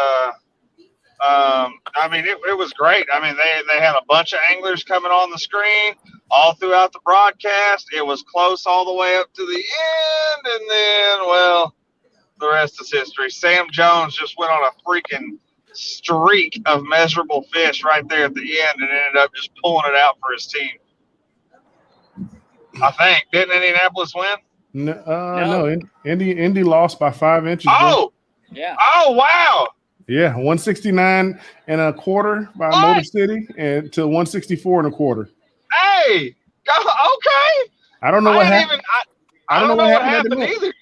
I mean, it was great. I mean, they had a bunch of anglers coming on the screen all throughout the broadcast. It was close all the way up to the end, and then, well, the rest is history. Sam Jones just went on a freaking streak of measurable fish right there at the end and ended up just pulling it out for his team. I think. Didn't Indianapolis win? No. Indy lost by 5 inches. Oh! Bro. Yeah. Oh, wow! Yeah, 169 and a quarter by Motor City and to 164 and a quarter. Hey! Okay! I don't know what happened. I don't know what happened either.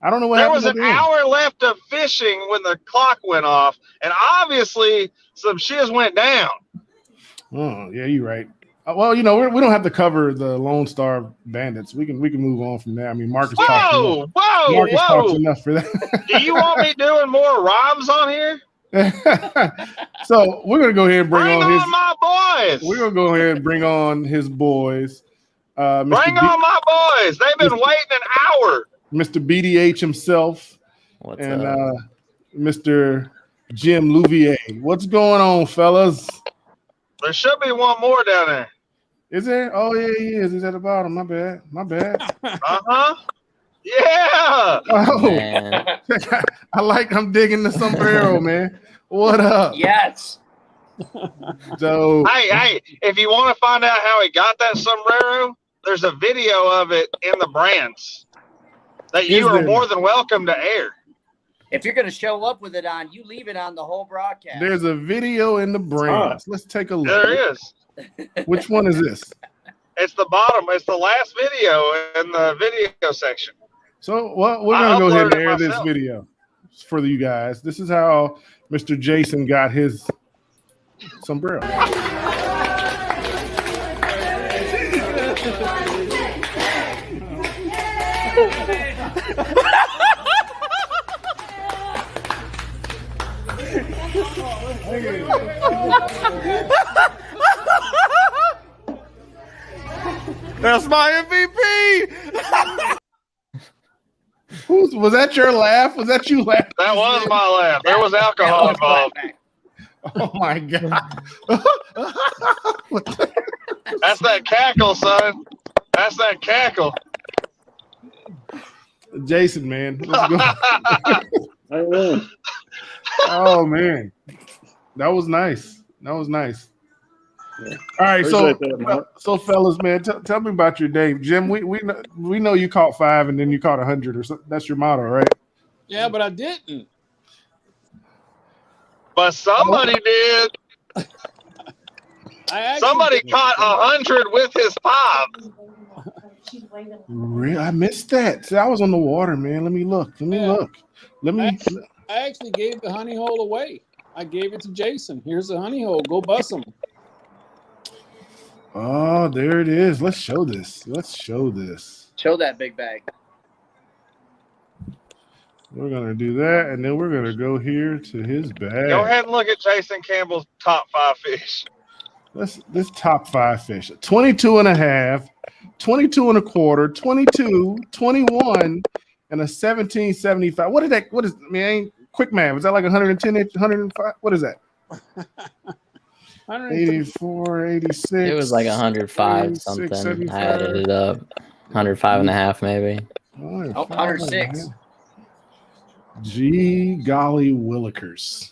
I don't know what there happened. There was an hour left of fishing when the clock went off, and obviously some shiz went down. Oh, yeah, you're right. Well, you know, we don't have to cover the Lone Star Bandits. We can move on from there. I mean, Marcus talks enough for that. Do you want me doing more rhymes on here? So we're gonna go ahead and bring on my boys. We're gonna go ahead and bring on his boys. Bring on my boys. They've been waiting an hour. Mr. BDH himself. What's and up? Mr. Jim Louvier. What's going on, fellas? There should be one more down there. Is there? Oh yeah, he is. He's at the bottom. My bad. Uh-huh. Yeah. Oh, I'm digging the sombrero, man. What up? Yes. So hey, if you want to find out how he got that sombrero, there's a video of it in the brands that you are more than welcome to air. If you're going to show up with it on, you leave it on the whole broadcast. There's a video in the brands. Let's take a look. There is. Which one is this? It's the bottom. It's the last video in the video section. So we're going to go ahead and air this video for you guys. This is how Mr. Jason got his sombrero. That's my MVP. Was that your laugh? Was that you laughing? That was my laugh. There was alcohol involved. Oh my god! That's that cackle, son. That's that cackle. Jason, man, let's go. Oh man, that was nice. Yeah. All right, so fellas, man, tell me about your day, Jim. We know you caught 5 and then you caught 100 or something. That's your motto, right? Yeah, but I didn't. But somebody did. Somebody caught 100 with his 5. Really? I missed that. See, I was on the water, man. Let me look. I actually gave the honey hole away. I gave it to Jason. Here's the honey hole. Go bust them. Oh, there it is. Let's show this. Show that big bag. We're going to do that, and then we're going to go here to his bag. Go ahead and look at Jason Campbell's top 5 fish. This top 5 fish. 22 and a half, 22 and a quarter, 22, 21, and a 1775. What is, man, quick math. Is that like 110 inch, 105? What is that? 84, 86. It was like 105 something. I added it up. 105 and a half, maybe. 106. Gee golly willikers.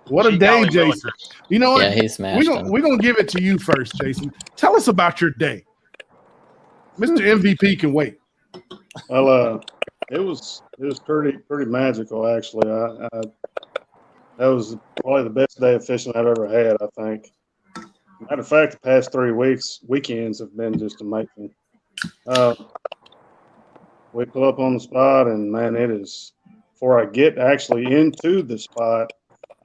What a day, Jason. You know what? Yeah, he smashed We're going to give it to you first, Jason. Tell us about your day. Mr. MVP can wait. Well, it was pretty magical, actually. That was probably the best day of fishing I've ever had, I think. Matter of fact, the past 3 weekends have been just amazing. We pull up on the spot, and man, it is, before I get actually into the spot,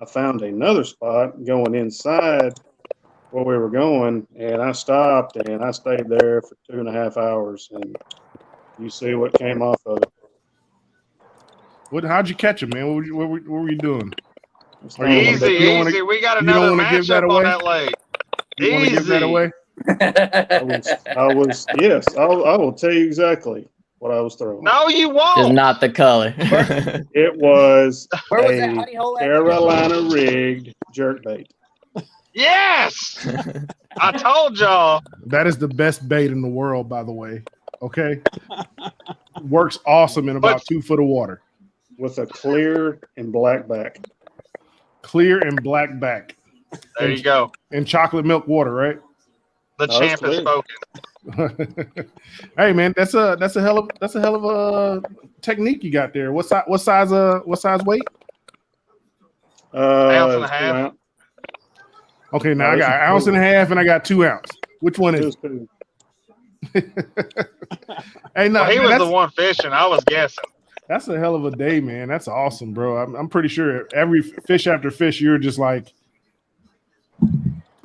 I found another spot going inside where we were going, and I stopped, and I stayed there for 2.5 hours, and you see what came off of it. How'd you catch it, man? What were you doing? Easy. We got another matchup on that lake. You want to give that away? I was yes. I will tell you exactly. what I was throwing. No, you Just won't. not the color. It was Where was that a honey hole at? Carolina rigged jerkbait. Yes, I told y'all. That is the best bait in the world, by the way. Okay, works awesome in about 2 foot of water. With a clear and black back. Clear and black back. There you go. And chocolate milk water, right? The champ has spoken. Hey man, that's a hell of a technique you got there. What size weight? Ounce and a half. Okay, now I got an ounce and a half and I got 2 ounce. Which one is it? Hey, no, he was the one fishing. I was guessing. That's a hell of a day, man. That's awesome, bro. I'm pretty sure every fish after fish, you're just like,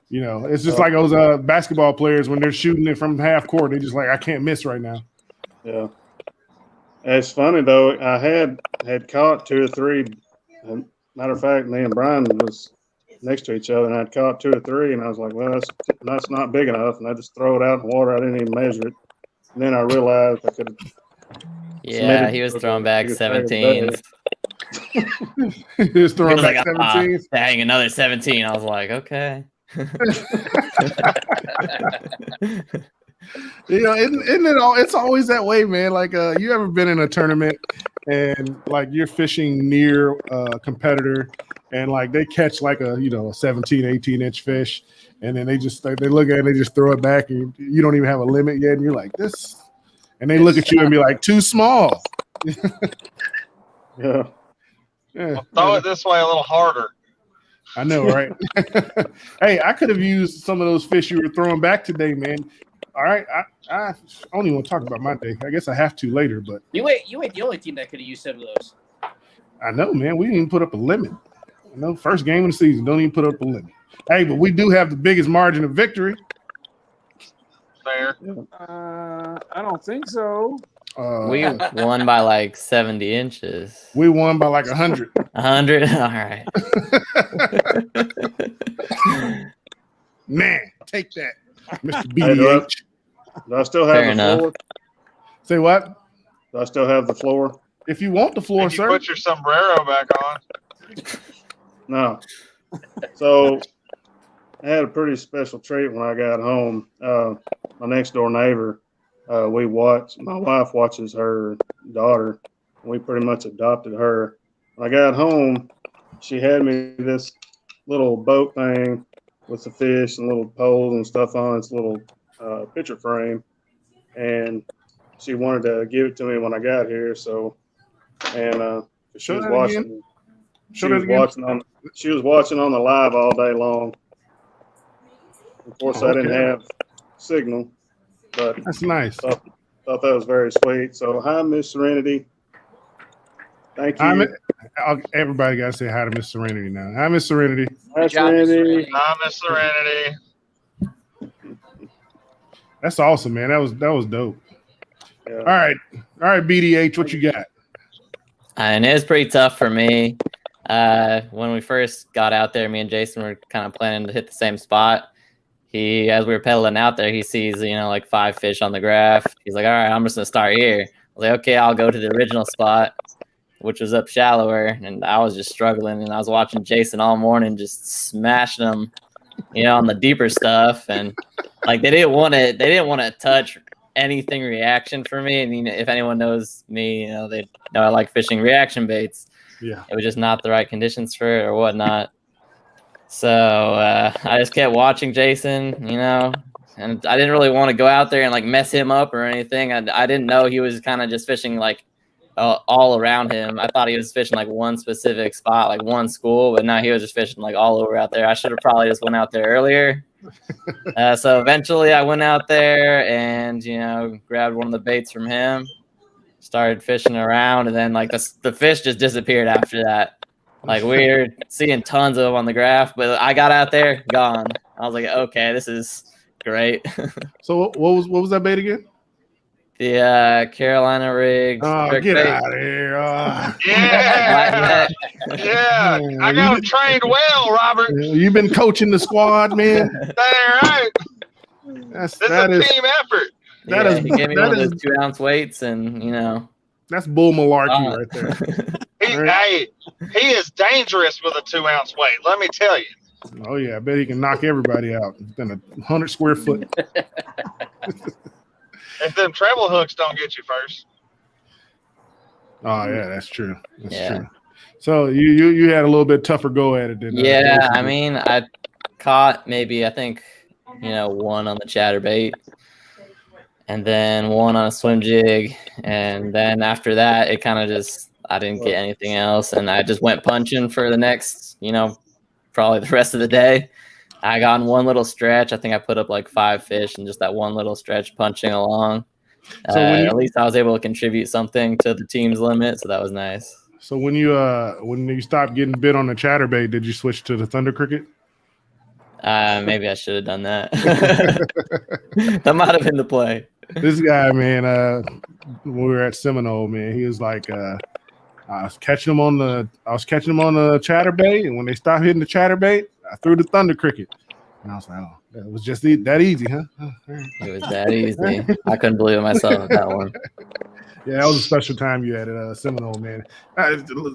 you know, it's just like those basketball players when they're shooting it from half court. They're just like, I can't miss right now. Yeah. It's funny though. I had caught 2 or 3. Matter of fact, me and Brian was next to each other, and I'd caught 2 or 3, and I was like, well, that's not big enough, and I just throw it out in the water. I didn't even measure it. And then I realized I could. Yeah, he was throwing back 17s. He was throwing back 17s. Dang, another 17. I was like, okay. You know, isn't it all? It's always that way, man. Like, you ever been in a tournament and like you're fishing near a competitor and like they catch like a 17, 18-inch fish, and then they look at it and they just throw it back, and you don't even have a limit yet, and you're like this, and they look at you and be like, too small. Yeah. Well, throw it this way a little harder. I know, right? Hey, I could have used some of those fish you were throwing back today, man. All right, I don't even want to talk about my day. I guess I have to later, but You ain't the only team that could have used some of those. I know, man. We didn't even put up a limit. First game of the season, don't even put up a limit. Hey, but we do have the biggest margin of victory. Fair. I don't think so. We won by like 70 inches. We won by like 100. 100? All right. Man, take that, Mr. Hey, BDH. do I still have Fair the enough. floor? Say what? Do I still have the floor? If you want the floor, Did you sir. put your sombrero back on? No. So I had a pretty special treat when I got home. My next door neighbor, my wife watches her daughter. We pretty much adopted her. When I got home, she had me this little boat thing with the fish and little poles and stuff on its little picture frame. And she wanted to give it to me when I got here. So, and she was watching. She was watching on the live all day long. Of course, I didn't have signal, but that's nice. Thought that was very sweet. So, hi, Miss Serenity. Thank you. Everybody got to say hi to Miss Serenity now. Hi, Miss Serenity. Hi, Serenity. Hi, Miss Serenity. That's awesome, man. That was dope. Yeah. All right, BDH, what you got? And it was pretty tough for me. When we first got out there, me and Jason were kind of planning to hit the same spot. As we were pedaling out there, he sees, like 5 fish on the graph. He's like, all right, I'm just going to start here. I was like, okay, I'll go to the original spot, which was up shallower. And I was just struggling. And I was watching Jason all morning, just smashing them, on the deeper stuff. And like, they didn't want to touch anything reaction for me. And if anyone knows me, they know I like fishing reaction baits. Yeah, it was just not the right conditions for it or whatnot. So I just kept watching Jason, and I didn't really want to go out there and like mess him up or anything. I didn't know he was kind of just fishing like all around him. I thought he was fishing like one specific spot, like one school, but now he was just fishing like all over out there. I should have probably just went out there earlier. So eventually I went out there and, grabbed one of the baits from him, started fishing around, and then like the fish just disappeared after that. Like we were seeing tons of them on the graph, but I got out there, gone. I was like, okay, this is great. So what was that bait again? The Carolina rigged. Oh, get bait. out of here! Yeah, I got them trained well, Robert. You've been coaching the squad, man. That's right. This is a team effort. He gave me one of those 2-ounce weights, and that's bull malarkey right there. He is dangerous with a 2-ounce weight. Let me tell you. Oh yeah, I bet he can knock everybody out. It's been 100 square foot. If them treble hooks don't get you first. Oh yeah, that's true. That's true. So you had a little bit tougher go at it than I mean, I caught maybe I think one on the chatterbait, and then one on a swim jig, and then after that it kind of just I didn't get anything else, and I just went punching for the next probably the rest of the day. I got in one little stretch. I think I put up like 5 fish in just that one little stretch punching along. So at least I was able to contribute something to the team's limit, so that was nice. So when you stopped getting bit on the chatterbait, did you switch to the thunder cricket? Maybe I should have done that. That might have been the play. This guy, man, when we were at Seminole, man, he was like, I was catching him on the chatterbait, and when they stopped hitting the chatterbait, I threw the thunder cricket. And I was like, oh, it was just that easy, huh? Oh, it was that easy. I couldn't believe it myself with that one. Yeah, that was a special time you had at Seminole, man.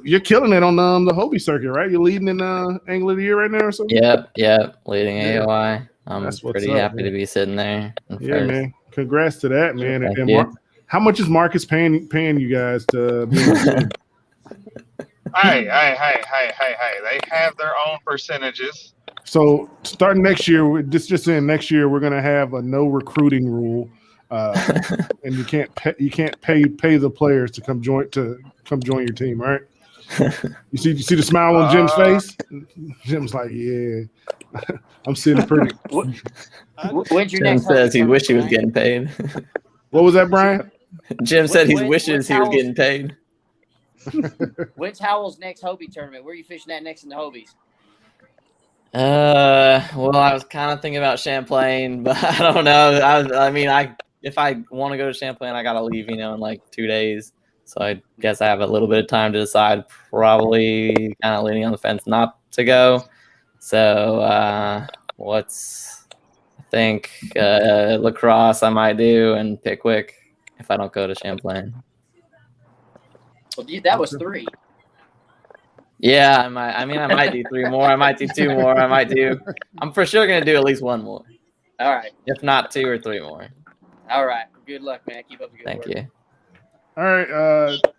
You're killing it on the Hobie circuit, right? You're leading in Angler of the Year right now or something? Yep. Leading AOI. I'm pretty happy to be sitting there. Man. Congrats to that, man. Thank and you. How much is Marcus paying you guys to be on the team? Hey. They have their own percentages. So starting next year, just saying next year, we're going to have a no recruiting rule. And you can't pay the players to come join your team, right? You see the smile on Jim's face. Jim's like, yeah, I'm sitting pretty. When's your Jim next says he tournament, wished he was Brian? getting paid. What was that, Brian? Jim said he wishes he was Howell's- getting paid. When's Howell's next Hobie tournament? Where are you fishing at next in the Hobies? Well, I was kind of thinking about Champlain, but I don't know. If I want to go to Champlain, I gotta leave, in like 2 days. So I guess I have a little bit of time to decide. Probably kind of leaning on the fence not to go. So I think Lacrosse I might do, and Pickwick if I don't go to Champlain. Well, that was 3. Yeah, I might do 3 more. I might do 2 more. I'm for sure gonna do at least 1 more. All right. If not 2 or 3 more. All right. Good luck, man. Keep up the good Thank work. you. All right,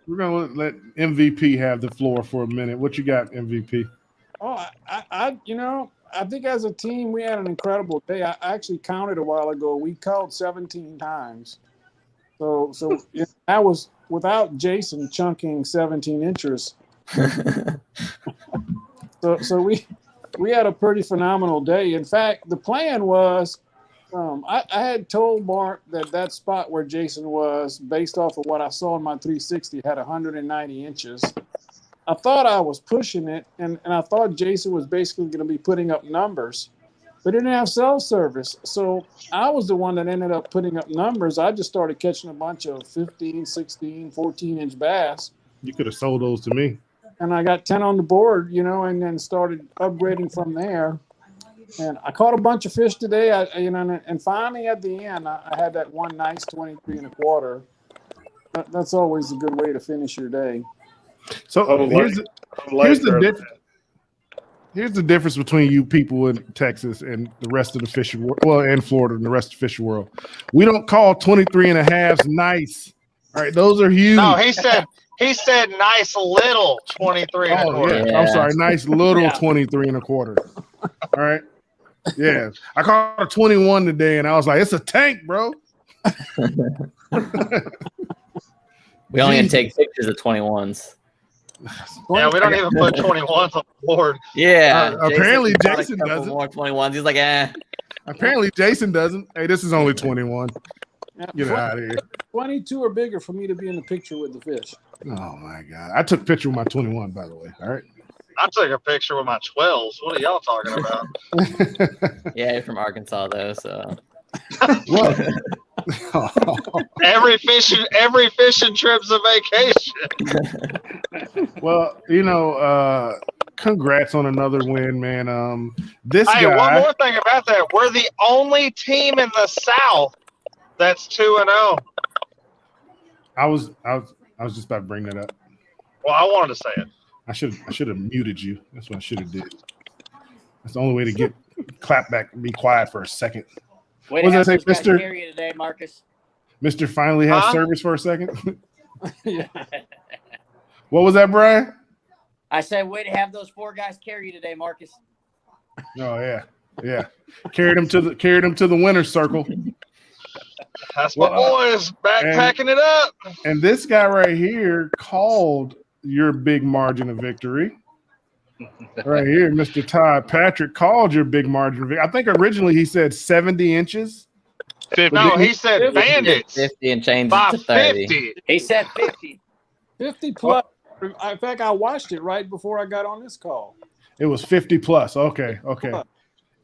we're gonna let MVP have the floor for a minute. What you got, MVP? Oh, I think as a team we had an incredible day. I actually counted a while ago. We caught 17 times. So that was without Jason chunking 17 inches. So we had a pretty phenomenal day. In fact, the plan was I had told Mark that spot where Jason was, based off of what I saw in my 360, had 190 inches. I thought I was pushing it, and I thought Jason was basically going to be putting up numbers, but didn't have cell service. So I was the one that ended up putting up numbers. I just started catching a bunch of 15, 16, 14-inch bass. You could have sold those to me. And I got 10 on the board, and then started upgrading from there. And I caught a bunch of fish today. And finally at the end, I had that one nice 23 1/4. That's always a good way to finish your day. So here's the difference between you people in Texas and the rest of the fishing world, and Florida and the rest of the fishing world. We don't call 23 and a halves nice. All right, those are huge. No, he said nice little 23 and a quarter. Yeah. I'm sorry, nice little 23 and a quarter. All right. Yeah. I caught a 21 today and I was like, it's a tank, bro. We only can take pictures of 21s. Yeah, we don't even put 21s on the board. Yeah. Apparently Jason doesn't. More 21s. He's like, eh. Apparently Jason doesn't. Hey, this is only 21. Yeah, Get out of here. 22 or bigger for me to be in the picture with the fish. Oh my God. I took a picture with my 21, by the way. All right. I took a picture with my 12s. What are y'all talking about? Yeah, you're from Arkansas though, so every fishing trip's a vacation. Well, congrats on another win, man. This Hey, guy. one more thing about that. We're the only team in the South That's 2-0. I was just about to bring that up. Well, I wanted to say it. I should have muted you. That's what I should have did. That's the only way to get clap back and be quiet for a second. Way What to does have that those say, guys Mister? carry you today, Marcus. Mister finally has Huh? service for a second. Yeah. What was that, Brian? I said, way to have those 4 guys carry you today, Marcus. Oh yeah. Carried him to the winner's circle. That's my boys backpacking it up. And this guy right here called your big margin of victory. Right here, Mr. Todd Patrick called your big margin of victory. I think originally he said 70 inches. 50. No, he said bandits. 50 and changed By it to 30. 50. He said 50. 50 plus. In fact, I watched it right before I got on this call. It was 50 plus. Okay.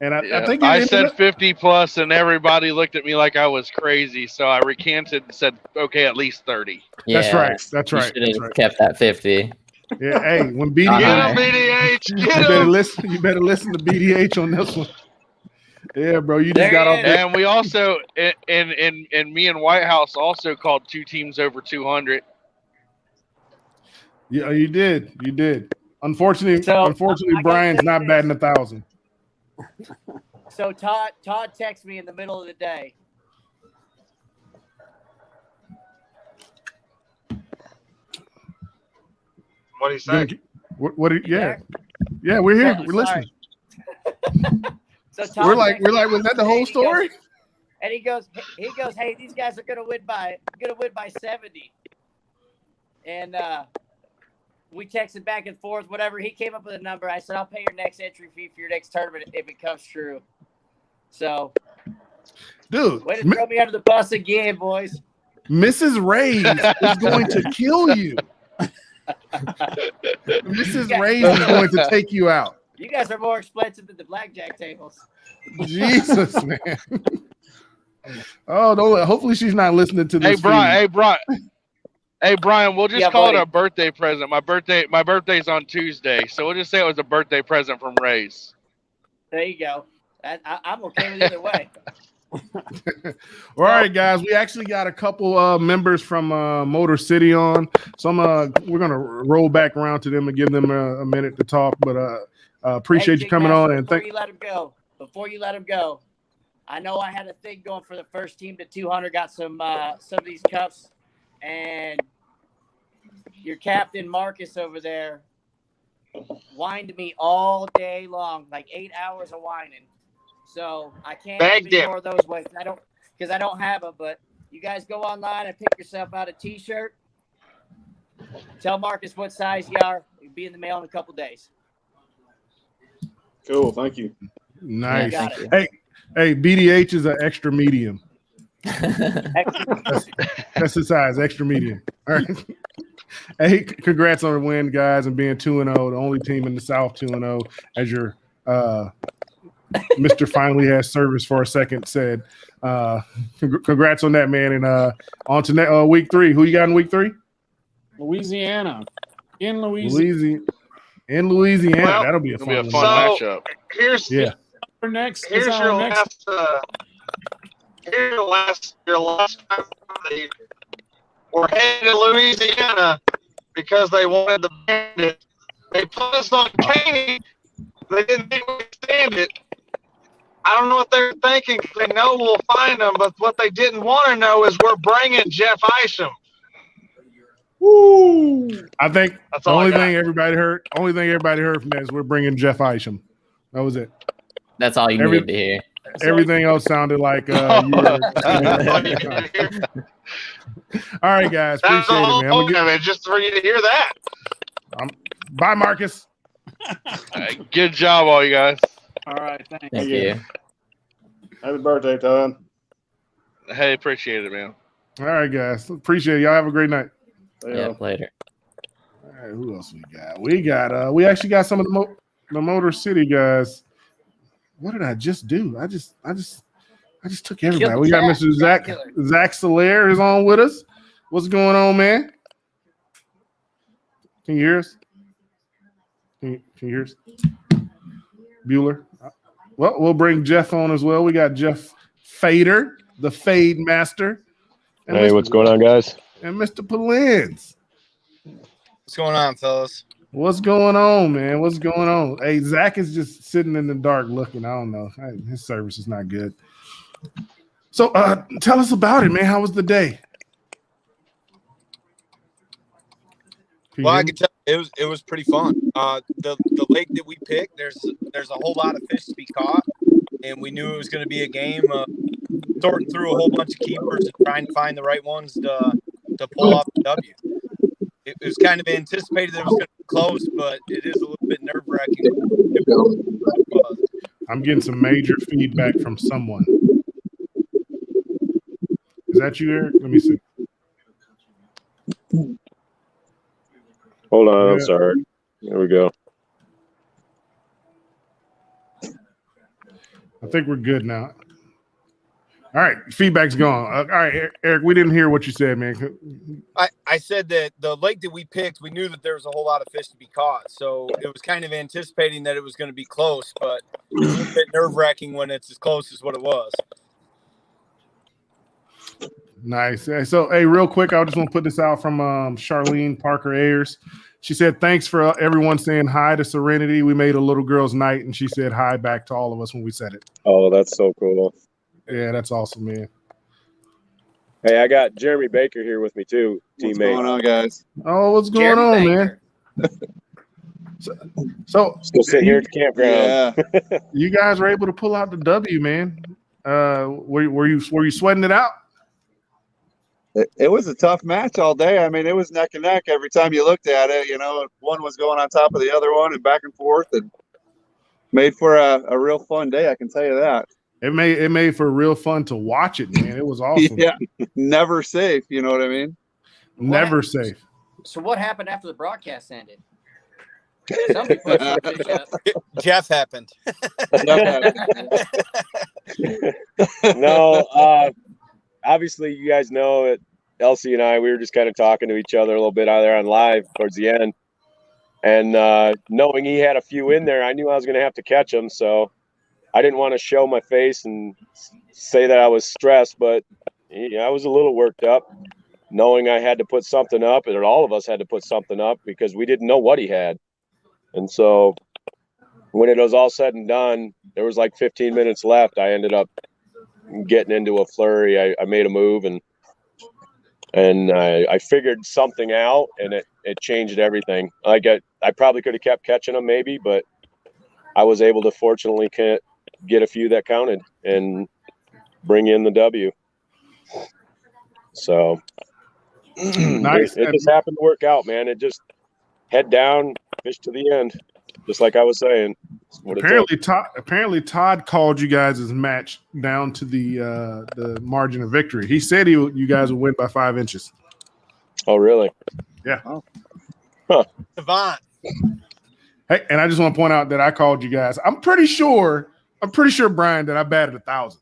And I think I said 50 plus, and everybody looked at me like I was crazy. So I recanted and said, "Okay, at least 30." That's Yeah, right. That's you right. should have That's right. kept that 50. Yeah. Hey, when Get BDH, him, BDH. you Get better him. listen. You better listen to BDH on this one. Yeah, bro. You just There got he off. is. The, And we also, and me and White House also called 2 teams over 200. yeah, you did. You did. Unfortunately, So, I gotta Brian's say not this. batting 1,000. So Todd texted me in the middle of the day. What do you say? What? Yeah. Yeah, we're here. Oh, We're sorry. listening. So Todd We're like, texted me was that the whole and he goes- story? And he goes, hey, these guys are gonna win by 70. And we texted back and forth, whatever. He came up with a number. I said, I'll pay your next entry fee for your next tournament if it comes true. So, Dude, way to throw me under the bus again, boys. Mrs. Ray's is going to kill you. Mrs. Ray's is going to take you out. You guys are more expensive than the blackjack tables. Jesus, man. Oh, don't. Hopefully, she's not listening to this. Hey, Brian. We'll just Yeah, call buddy. it a birthday present. My birthday's on Tuesday, so we'll just say it was a birthday present from Ray's. There you go. I'm okay with either way. All right, guys. We actually got a couple members from Motor City on, so we're gonna roll back around to them and give them a minute to talk. But appreciate Hey, you coming Jig Master, on and before you let him go, I know I had a thing going for the first team to 200. Got some of these cups, and your captain Marcus over there whined me all day long, like 8 hours of whining. So I can't Begged give any him. more of those ways. I don't have them. But you guys go online and pick yourself out a T-shirt. Tell Marcus what size you are. It'll be in the mail in a couple days. Cool. Thank you. nice. Got it. Hey, BDH is an extra medium. That's the size, extra medium. All right. Hey, congrats on the win, guys, and being 2-0, the only team in the South 2-0, as your Mr. Finally has service for a second said. Congrats on that, man. And on to week 3. Who you got in week 3? Louisiana. In Louisiana. Louisiana. Well, That'll be a It'll fun be a one. fun So, matchup. Here's Yeah. Next, here's is your our next. last your last time we're headed to Louisiana because they wanted the bandit. They put us on Caney. They didn't think we could stand it. I don't know what they're thinking. They know we'll find them, but what they didn't want to know is we're bringing Jeff Isham. Woo! I think That's the all I only got. thing everybody heard from that is we're bringing Jeff Isham. That was it. That's all you need to hear. Everything else sounded like you were. All right, guys. That's the Appreciate whole it, man. point of it, just for you to hear that. Bye, Marcus. Good job, all you guys. All right, thank Thank you. you. Happy birthday, Todd. Hey, appreciate it, man. All right, guys. Appreciate it. Y'all have a great night. Yeah, later. All right, who else we got? We actually got some of the Motor City guys. What did I just do? I just took everybody. We got Mr. Zach Solaire is on with us. What's going on, man? Can you hear us? Can you hear us? Bueller. Well, we'll bring Jeff on as well. We got Jeff Fader the Fade Master. And Hey, what's going on, guys? And Mr. Palins. What's going on, fellas? What's going on, man? What's going on? Hey, Zach is just sitting in the dark looking. I don't know. His service is not good. So tell us about it, man. How was the day? Well, I can tell it was pretty fun. The lake that we picked, there's a whole lot of fish to be caught, and we knew it was going to be a game of sorting through a whole bunch of keepers and trying to find the right ones to pull off the W. It was kind of anticipated that it was going to be close, but it is a little bit nerve-wracking. I'm getting some major feedback from someone. Is that you, Eric? Let me see. Hold on, I'm sorry. There we go. I think we're good now. All right, feedback's gone. All right, Eric, we didn't hear what you said, man. I said that the lake that we picked, we knew that there was a whole lot of fish to be caught. So it was kind of anticipating that it was going to be close, but it's a little bit nerve-wracking when it's as close as what it was. Nice. So, hey, real quick, I just want to put this out from Charlene Parker Ayers. She said, thanks for everyone saying hi to Serenity. We made a little girl's night, and she said hi back to all of us when we said it. Oh, that's so cool. Yeah, that's awesome, man. Hey, I got Jeremy Baker here with me too, teammate. What's going on, guys? Oh, what's going on, man? So still sitting here at the campground. Yeah. You guys were able to pull out the W, man. Were you sweating it out? It was a tough match all day. I mean, it was neck and neck every time you looked at it. You know, one was going on top of the other one and back and forth, and made for a real fun day. I can tell you that. It made for real fun to watch it, man. It was awesome. Yeah, never safe. You know what I mean? Never safe. So what happened after the broadcast ended? Somebody put some fish up. Jeff happened. No, obviously you guys know that Elsie and I, we were just kind of talking to each other a little bit out there on live towards the end. And knowing he had a few in there, I knew I was going to have to catch them. So I didn't want to show my face and say that I was stressed, but I was a little worked up, knowing I had to put something up, and all of us had to put something up because we didn't know what he had. And so when it was all said and done, there was like 15 minutes left. I ended up getting into a flurry. I made a move and I figured something out, and it changed everything. Like I probably could have kept catching them maybe, but I was able to fortunately get a few that counted and bring in the W. So nice. It just happened to work out, man. It just head down, fish to the end, just like I was saying. Apparently Todd called you guys' match down to the margin of victory. He said you guys would win by 5 inches. Oh, really? Yeah. Oh. Huh. Savant. Hey, and I just want to point out that I called you guys. I'm pretty sure, Brian, that I batted 1,000.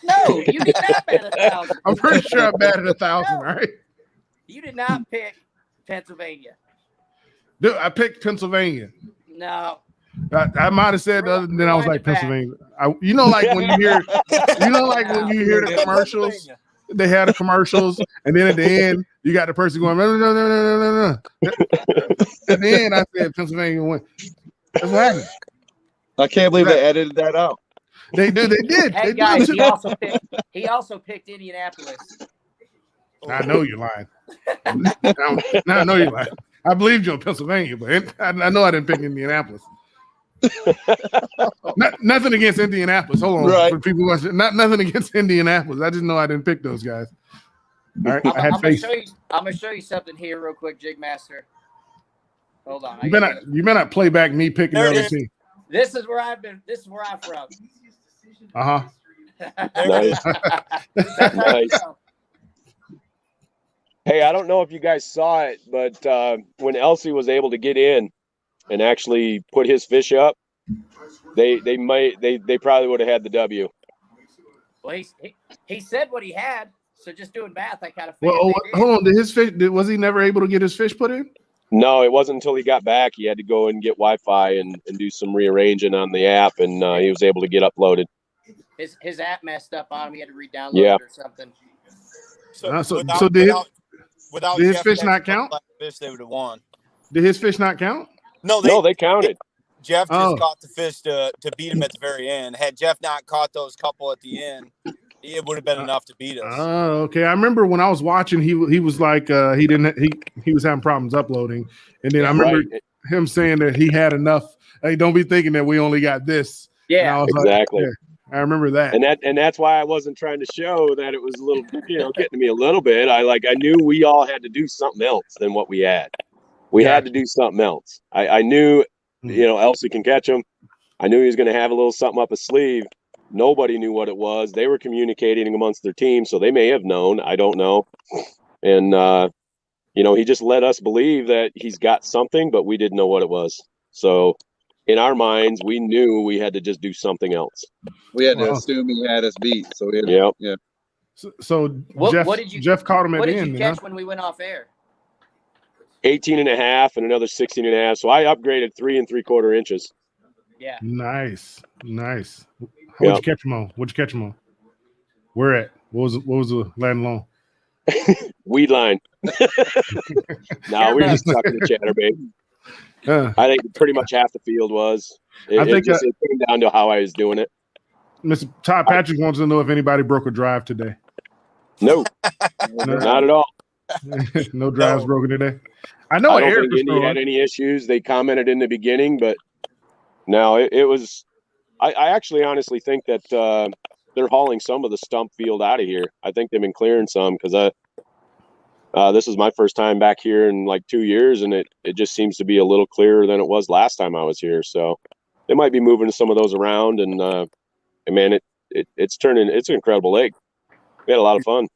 No, you did not bat 1,000. I'm pretty sure I batted 1,000, right? You did not pick Pennsylvania. Dude, I picked Pennsylvania. No. I might have said the other, then I was like Pennsylvania. Like when you hear, the commercials, they had the commercials, and then at the end you got the person going no. At the end, I said Pennsylvania win. That's what happened. I can't believe they edited that out. They did. Hey guys, he also picked Indianapolis. I know you're lying. Now I know you're lying. I believed you in Pennsylvania, but I know I didn't pick Indianapolis. Nothing against Indianapolis. Hold on, right. For people watching, nothing against Indianapolis. I just know I didn't pick those guys. All right, I had faith. I'm gonna show you something here real quick, Jigmaster. Hold on. You better not play back me picking the other team. This is where I've been. This is where I'm from. Nice. Nice. Hey, I don't know if you guys saw it, but when Elsie was able to get in and actually put his fish up, they probably would have had the W. Well, he said what he had, so just doing math, I kind of. Well, hold on. Did his fish? Was he never able to get his fish put in? No, it wasn't until he got back. He had to go and get Wi-Fi and do some rearranging on the app, and he was able to get uploaded. his app messed up on him. He had to re-download Yeah. it or something. Without did his Jeff fish not catching count? those fish, they would have won. Did his fish not count? No, they counted. Jeff just Oh. caught the fish to beat him at the very end. Had Jeff not caught those couple at the end, it would have been enough to beat us. Oh, okay. I remember when I was watching, he was like he was having problems uploading, and then I remember him saying that he had enough. Hey, don't be thinking that we only got this. And I was exactly. Like, I remember that. And that's why I wasn't trying to show that it was a little, getting to me a little bit. I knew we all had to do something else than what we had. We had to do something else. I knew, Elsie can catch him. I knew he was going to have a little something up his sleeve. Nobody knew what it was. They were communicating amongst their team, so they may have known. I don't know. And, he just let us believe that he's got something, but we didn't know what it was. So in our minds, we knew we had to just do something else. We had to assume he had us beat. So we had yeah. So Jeff caught him at the end. What did you catch when we went off air? 18 and a half and another 16 and a half. So I upgraded 3 3/4 inches. Yeah. Nice. What'd you catch him on? Where at? What was the landing long? Weed line. No, we were just talking to chatterbait. I think pretty much half the field was. It came down to how I was doing it. Mr. Todd Patrick wants to know if anybody broke a drive today. No, not at all. No drives broken today. I know I don't Eric think Indy had any issues. They commented in the beginning, but no, it was. I actually honestly think that they're hauling some of the stump field out of here. I think they've been clearing some because this is my first time back here in like 2 years, and it just seems to be a little clearer than it was last time I was here. So they might be moving some of those around, and man, it's an incredible lake. We had a lot of fun.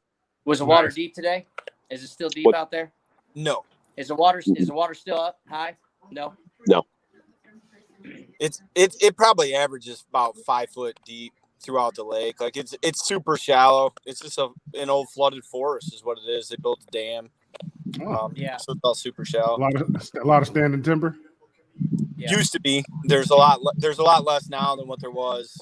Was the water deep today? Is it still deep out there? No. Is the water still up high? No. No. It probably averages about 5 foot deep throughout the lake. Like it's super shallow. It's just an old flooded forest is what it is. They built a dam. So it's all super shallow. A lot of standing timber. Yeah. Used to be. There's a lot less now than what there was.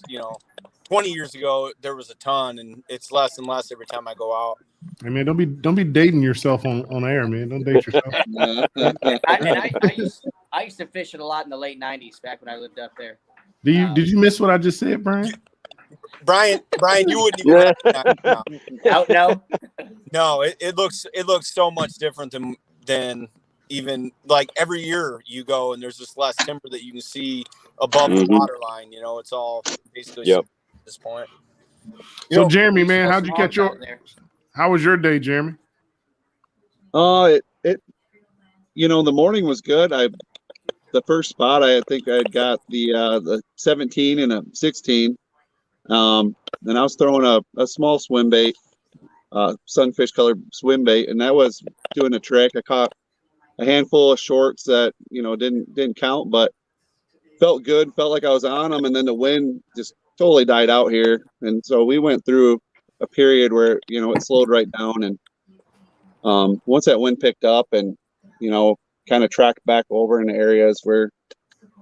20 years ago there was a ton, and it's less and less every time I go out. Hey man, don't be dating yourself on air, man. Don't date yourself. I used to fish it a lot in the late '90s, back when I lived up there. Did you miss what I just said, Brian? Brian, you wouldn't even recognize it now. No, it looks so much different than even like every year you go and there's just less timber that you can see above the water line. It's all basically at this point. So Jeremy, man, how'd you catch how was your day, Jeremy? The morning was good. The first spot I think I got the 17 and a 16. And I was throwing a small swim bait, sunfish colored swim bait, and that was doing a trick. I caught a handful of shorts that didn't count, but felt good. Felt like I was on them, and then the wind just totally died out here, and so we went through a period where it slowed right down, and once that wind picked up and kind of tracked back over in the areas where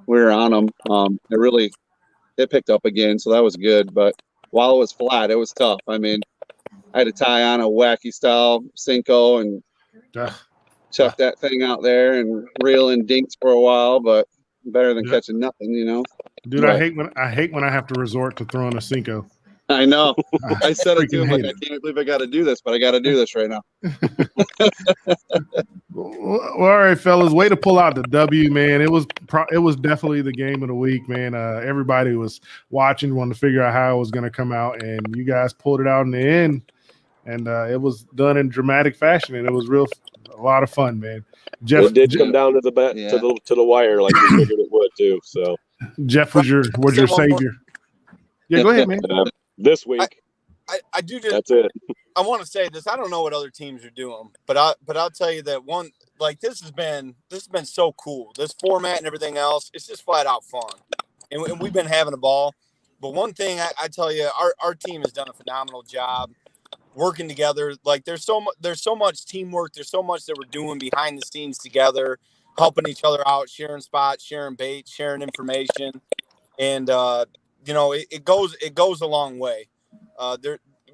we were on them, it picked up again, so that was good. But while it was flat, it was tough. I mean, I had to tie on a wacky style Cinco and chuck that thing out there and reel in dinks for a while, but better than catching nothing, Dude, I hate when I have to resort to throwing a Cinco. I know. I said it to him, like, I can't believe I got to do this, but I got to do this right now. Well, all right, fellas, way to pull out the W, man. It was definitely the game of the week, man. Everybody was watching, wanted to figure out how it was going to come out, and you guys pulled it out in the end, and it was done in dramatic fashion, and it was a lot of fun, man. Jeff, it did come down to the wire like we figured it would too. So Jeff was your savior. Yeah, go ahead, man. This week, I do. That's it. I want to say this. I don't know what other teams are doing, but I'll tell you that one. Like this has been so cool. This format and everything else, it's just flat out fun, and we've been having a ball. But one thing I tell you, our team has done a phenomenal job working together. Like there's so much teamwork. There's so much that we're doing behind the scenes together, helping each other out, sharing spots, sharing bait, sharing information, and it goes a long way.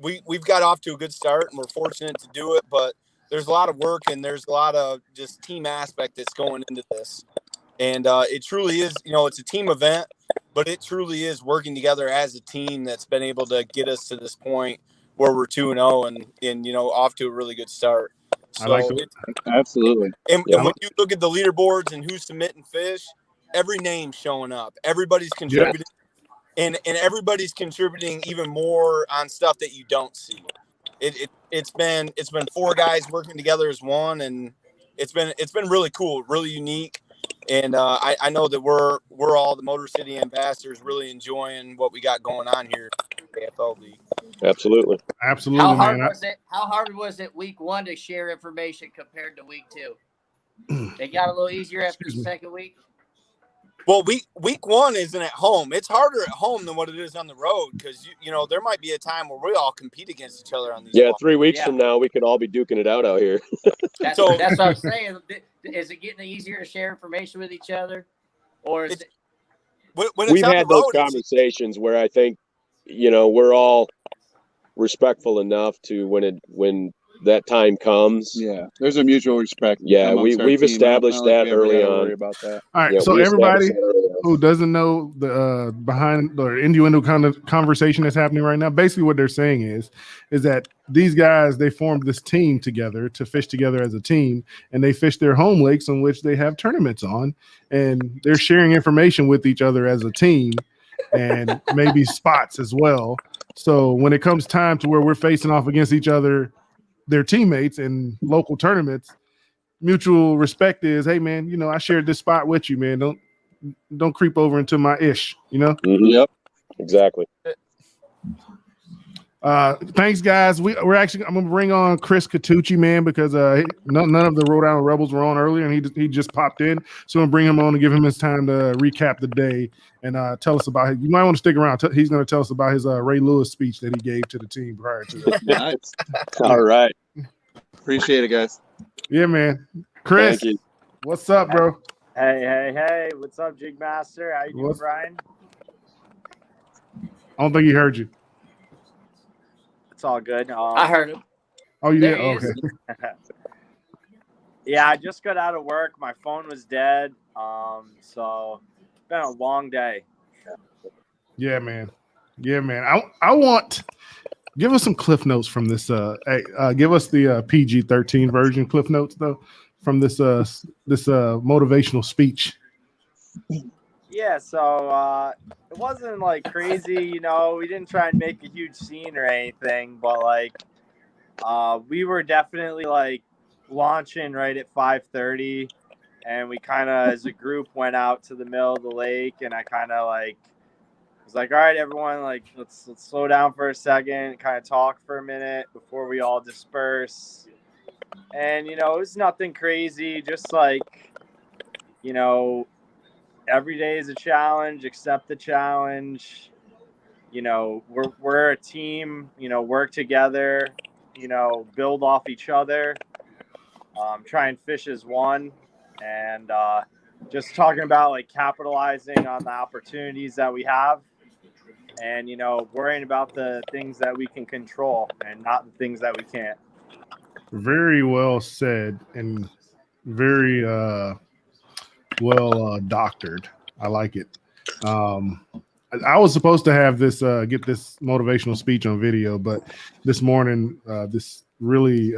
We've got off to a good start, and we're fortunate to do it, but there's a lot of work and there's a lot of just team aspect that's going into this. And it truly is, it's a team event, but it truly is working together as a team that's been able to get us to this point where we're 2-0 and off to a really good start. So I like it. Absolutely. And when you look at the leaderboards and who's submitting fish, every name's showing up. Everybody's contributing, and everybody's contributing even more on stuff that you don't see. It's been 4 guys working together as one, and it's been really cool, really unique. And I know that we're all the Motor City ambassadors really enjoying what we got going on here in the KFL League. Absolutely. Absolutely, How hard man. was it? How hard was it week 1 to share information compared to week 2? They got a little easier after the second week. Well, week 1 isn't at home. It's harder at home than what it is on the road because there might be a time where we all compete against each other on these. Yeah, 3 weeks from now we could all be duking it out here. That's what I'm saying. Is it getting easier to share information with each other, or is it? When it's We've on had the road, those conversations where I think we're all respectful enough to when that time comes. Yeah, there's a mutual respect. Yeah, amongst our we've team. established I don't think that we ever early gotta on. worry about that. All right, Yeah, so we everybody established that early on. who doesn't know the behind or innuendo kind of conversation that's happening right now, basically what they're saying is that these guys, they formed this team together to fish together as a team, and they fish their home lakes on which they have tournaments on, and they're sharing information with each other as a team and maybe spots as well. So when it comes time to where we're facing off against each other, their teammates in local tournaments, mutual respect is, hey man, I shared this spot with you, man. Don't creep over into my ish, Mm-hmm. Yep, exactly. Thanks, guys. I'm gonna bring on Chris Catucci, man, because none of the Rhode Island Rebels were on earlier, and he just popped in. So I'm gonna bring him on and give him his time to recap the day and tell us about it. You might want to stick around. He's gonna tell us about his Ray Lewis speech that he gave to the team prior to it. Nice. All right. Appreciate it, guys. Yeah, man. Chris, Thank you. what's up, bro? Hey, what's up, Jig Master? How you doing, Brian? I don't think he heard you. It's all good. I heard him. Oh, you did? There he Okay. Yeah, I just got out of work. My phone was dead. So it's been a long day. Yeah, man. I want give us some cliff notes from this. Give us the PG-13 version cliff notes though from this motivational speech. Yeah, so it wasn't like crazy, we didn't try and make a huge scene or anything, but like we were definitely like launching right at 5:30, and we kind of as a group went out to the middle of the lake, and I kind of like was like, all right, everyone, like let's slow down for a second, kind of talk for a minute before we all disperse. And it was nothing crazy, just like every day is a challenge, accept the challenge. We're a team, work together, build off each other, try and fish as one. And just talking about like capitalizing on the opportunities that we have and, worrying about the things that we can control and not the things that we can't. Very well said and very well doctored. I like it. I was supposed to have this get this motivational speech on video, but this morning this really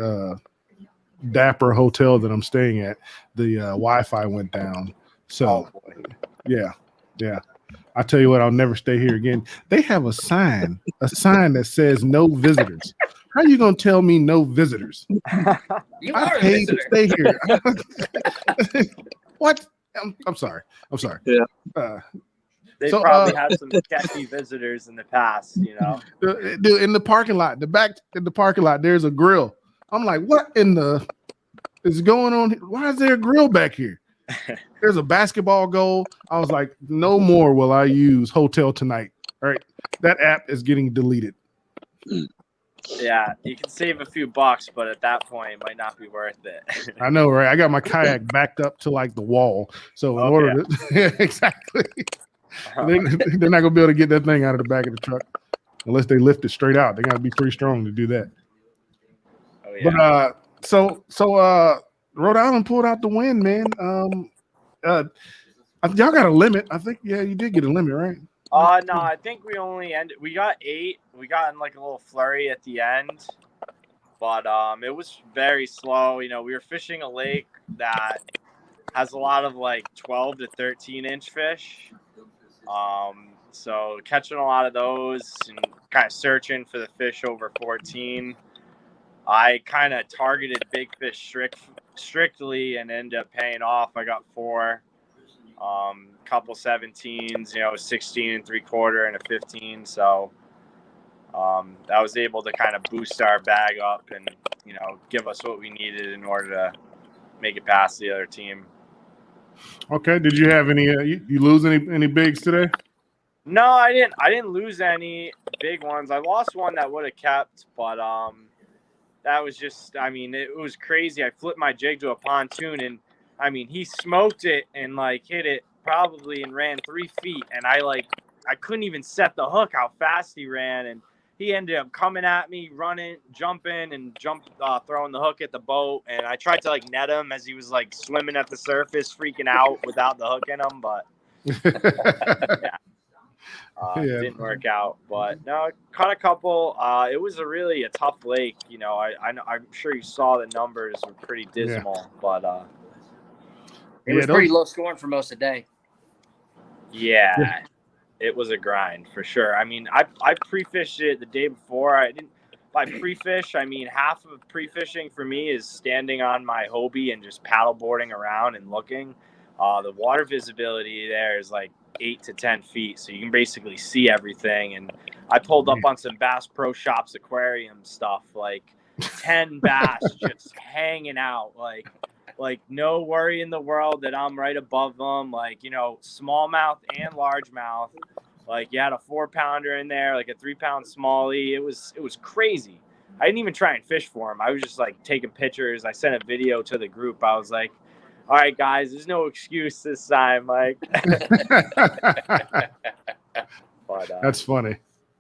dapper hotel that I'm staying at, the Wi-Fi went down. So yeah. I tell you what, I'll never stay here again. They have a sign that says no visitors. How are you gonna tell me no visitors? You I are a paid to visitor. stay here. What? I'm sorry. Yeah. They So, probably had some sketchy visitors in the past, Dude, in the parking lot, in the parking lot, there's a grill. I'm like, what in the is going on here? Why is there a grill back here? There's a basketball goal. I was like, no more will I use Hotel Tonight. All right. That app is getting deleted. Yeah, you can save a few bucks, but at that point, it might not be worth it. I know, right? I got my kayak backed up to like the wall. So in order to exactly. They're not gonna be able to get that thing out of the back of the truck unless they lift it straight out. They gotta be pretty strong to do that. Oh yeah. But so Rhode Island pulled out the win, man. Y'all got a limit. I think you did get a limit, right? No, I think we only ended. We got 8. We got in like a little flurry at the end, but it was very slow. You know, we were fishing a lake that has a lot of like 12 to 13-inch fish. So catching a lot of those and kind of searching for the fish over 14. I kind of targeted big fish strictly and ended up paying off. I got 4, couple 17s, 16 3/4 and a 15. So I was able to kind of boost our bag up and, give us what we needed in order to make it past the other team. Okay. Did you have any? You lose any bigs today? No, I didn't. I didn't lose any big ones. I lost one that would have kept, but that was just. I mean, it was crazy. I flipped my jig to a pontoon, and I mean, he smoked it and like hit it probably and ran 3 feet, and I couldn't even set the hook. How fast he ran, and he ended up coming at me, running, jumping, throwing the hook at the boat, and I tried to like net him as he was like swimming at the surface, freaking out without the hook in him, but. Didn't work out, but no, I caught a couple. It was a tough lake. I'm sure you saw the numbers were pretty dismal, but it was pretty low scoring for most of the day. Yeah, it was a grind for sure. I mean, I pre-fished it the day before. I didn't. By pre-fish, I mean half of pre-fishing for me is standing on my Hobie and just paddle boarding around and looking. The water visibility there is like 8 to 10 feet, so you can basically see everything. And I pulled up on some Bass Pro Shops aquarium stuff, like 10 bass just hanging out, like no worry in the world that I'm right above them, like smallmouth and largemouth. Like you had a 4-pounder in there, like a 3-pound smallie. It was crazy. I didn't even try and fish for them. I was just like taking pictures. I sent a video to the group. I was like, all right, guys, there's no excuse this time. Like, but, that's funny.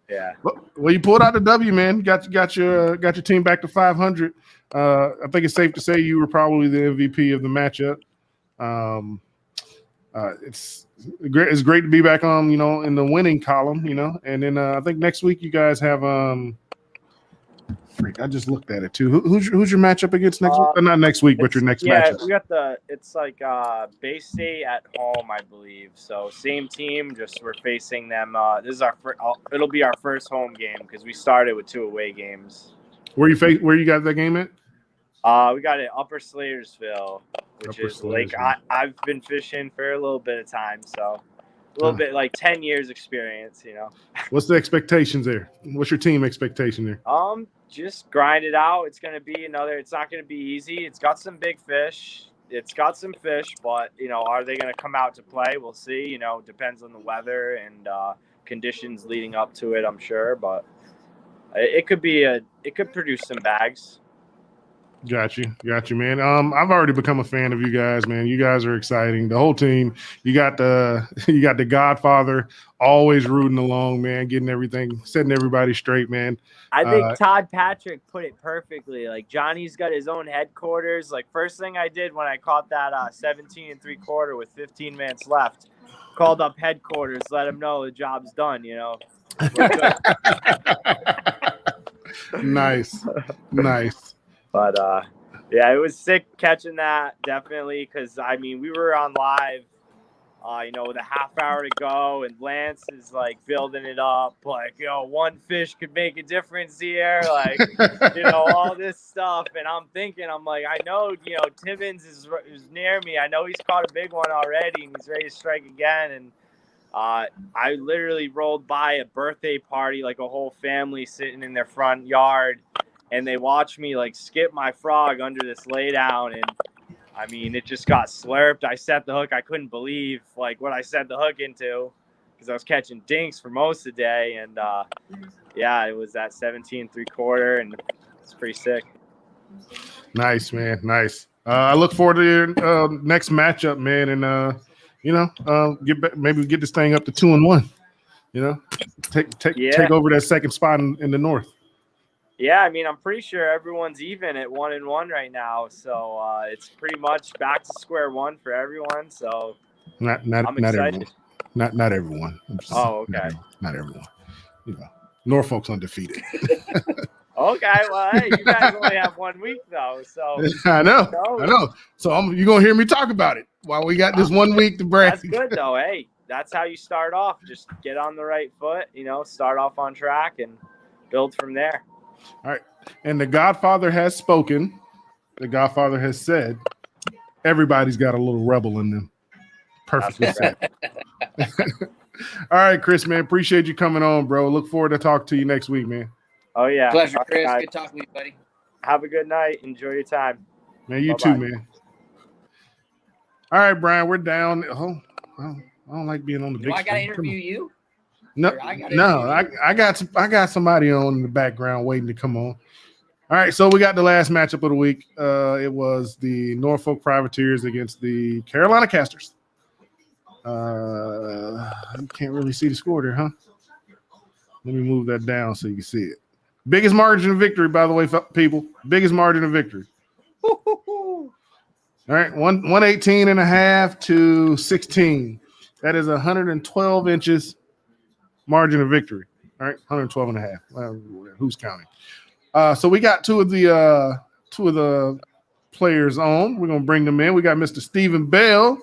Yeah. Well, you pulled out the W, man. Got your team back to 500. I think it's safe to say you were probably the MVP of the matchup. It's great to be back on, in the winning column, And then I think next week you guys have I just looked at it too. Who's your matchup against next week? Not next week, but your next matchup. Yeah, we got it's like Bay State at home, I believe. So same team, just we're facing them. This is it'll be our first home game because we started with 2 away games. Where you got that game at? We got it Upper Slatersville, which is like I've been fishing for a little bit of time, so a little bit like 10 years experience, What's the expectations there? What's your team expectation there? Just grind it out. It's going to be it's not going to be easy. It's got some big fish. It's got some fish, but, are they going to come out to play? We'll see. Depends on the weather and conditions leading up to it, I'm sure. But it could produce some bags. Got you, man. I've already become a fan of you guys, man. You guys are exciting. The whole team. You got the Godfather always rooting along, man, getting everything, setting everybody straight, man. I think Todd Patrick put it perfectly. Like Johnny's got his own headquarters. Like first thing I did when I caught that 17 3/4 with 15 minutes left, called up headquarters, let him know the job's done. Nice. But yeah, it was sick catching that, definitely, because we were on live, with a half hour to go, and Lance is like building it up, like one fish could make a difference here, like all this stuff, and I'm like, I know Timmons is near me, I know he's caught a big one already, and he's ready to strike again, and I literally rolled by a birthday party, like a whole family sitting in their front yard. And they watched me like skip my frog under this laydown, and it just got slurped. I set the hook. I couldn't believe like what I set the hook into because I was catching dinks for most of the day, and yeah, it was that 17 3/4, and it's pretty sick. Nice, man. Nice. I look forward to your next matchup, man, and maybe get this thing up to 2-1. Take over that second spot in the North. Yeah, I mean, I'm pretty sure everyone's even at 1-1 right now, so it's pretty much back to square one for everyone. So Not I'm excited. everyone. Not everyone. Oh, okay. Not everyone. Norfolk's undefeated. Okay, well, hey, you guys only have 1 week though, so I know. So you're gonna hear me talk about it while we got this 1 week to brag. That's good though. Hey, that's how you start off. Just get on the right foot. Start off on track and build from there. All right. And the Godfather has spoken. The Godfather has said, everybody's got a little rebel in them. Perfectly said. All right, Chris, man. Appreciate you coming on, bro. Look forward to talking to you next week, man. Oh, yeah. Pleasure, Chris. Good talking to you, buddy. Have a good night. Enjoy your time. Man, you Bye-bye. too, man. All right, Brian, we're down. Oh, I don't like being on the big I got to screen. interview you? No, I got somebody on in the background waiting to come on. All right, so we got the last matchup of the week. It was the Norfolk Privateers against the Carolina Casters. You can't really see the score there, huh? Let me move that down so you can see it. Biggest margin of victory, by the way, people. Biggest margin of victory. All right, 118.5 to 16. That is 112 inches margin of victory. All right, 112.5. Who's counting? So we got two of the players on. We're gonna bring them in. We got Mr. Stephen Bell.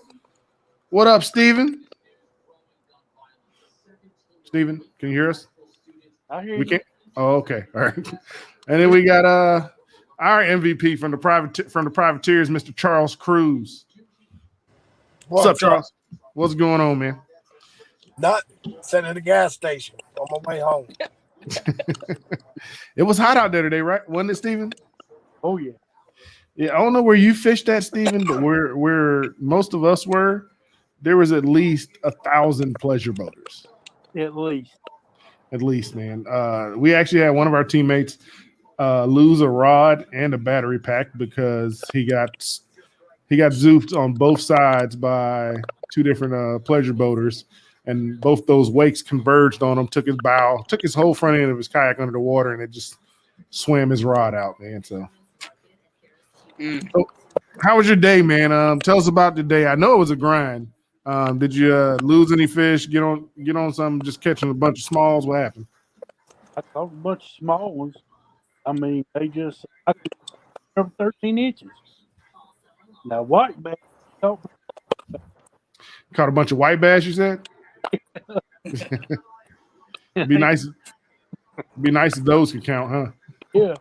What up, Stephen? Stephen, can you hear us? I hear We you. can't. Oh, okay. All right. And then we got our MVP from the Privateers, Mr. Charles Cruz. What's up, Charles? What's going on, man? Not sitting at the gas station on my way home. It was hot out there today, right? Wasn't it, Stephen? Oh yeah. Yeah, I don't know where you fished at, Stephen, but where most of us were, there was at least 1,000 pleasure boaters. At least, man. We actually had one of our teammates lose a rod and a battery pack because he got zoofed on both sides by two different pleasure boaters, and both those wakes converged on him, took his whole front end of his kayak under the water, and it just swam his rod out, man. So how was your day, man? Tell us about the day. I know it was a grind. Did you lose any fish? Get on something, just catching a bunch of smalls? What happened? I caught a bunch of small ones. I mean, I could 13 inches. Now, white bass caught a bunch of white bass, you said? Be nice if those could count, huh? Yeah.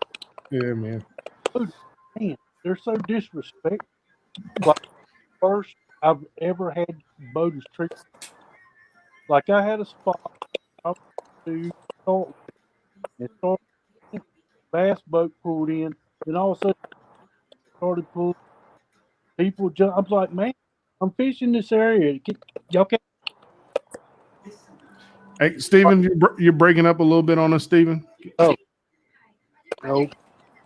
Yeah, man. Dude, man, they're so disrespectful. Like, first I've ever had boaters treat. Like, I had a spot to start and bass boat pulled in, and all of a sudden started pulling. People jump. I was like, man, I'm fishing this area. Y'all can't. Hey, Stephen, you're breaking up a little bit on us, Stephen. Oh, no,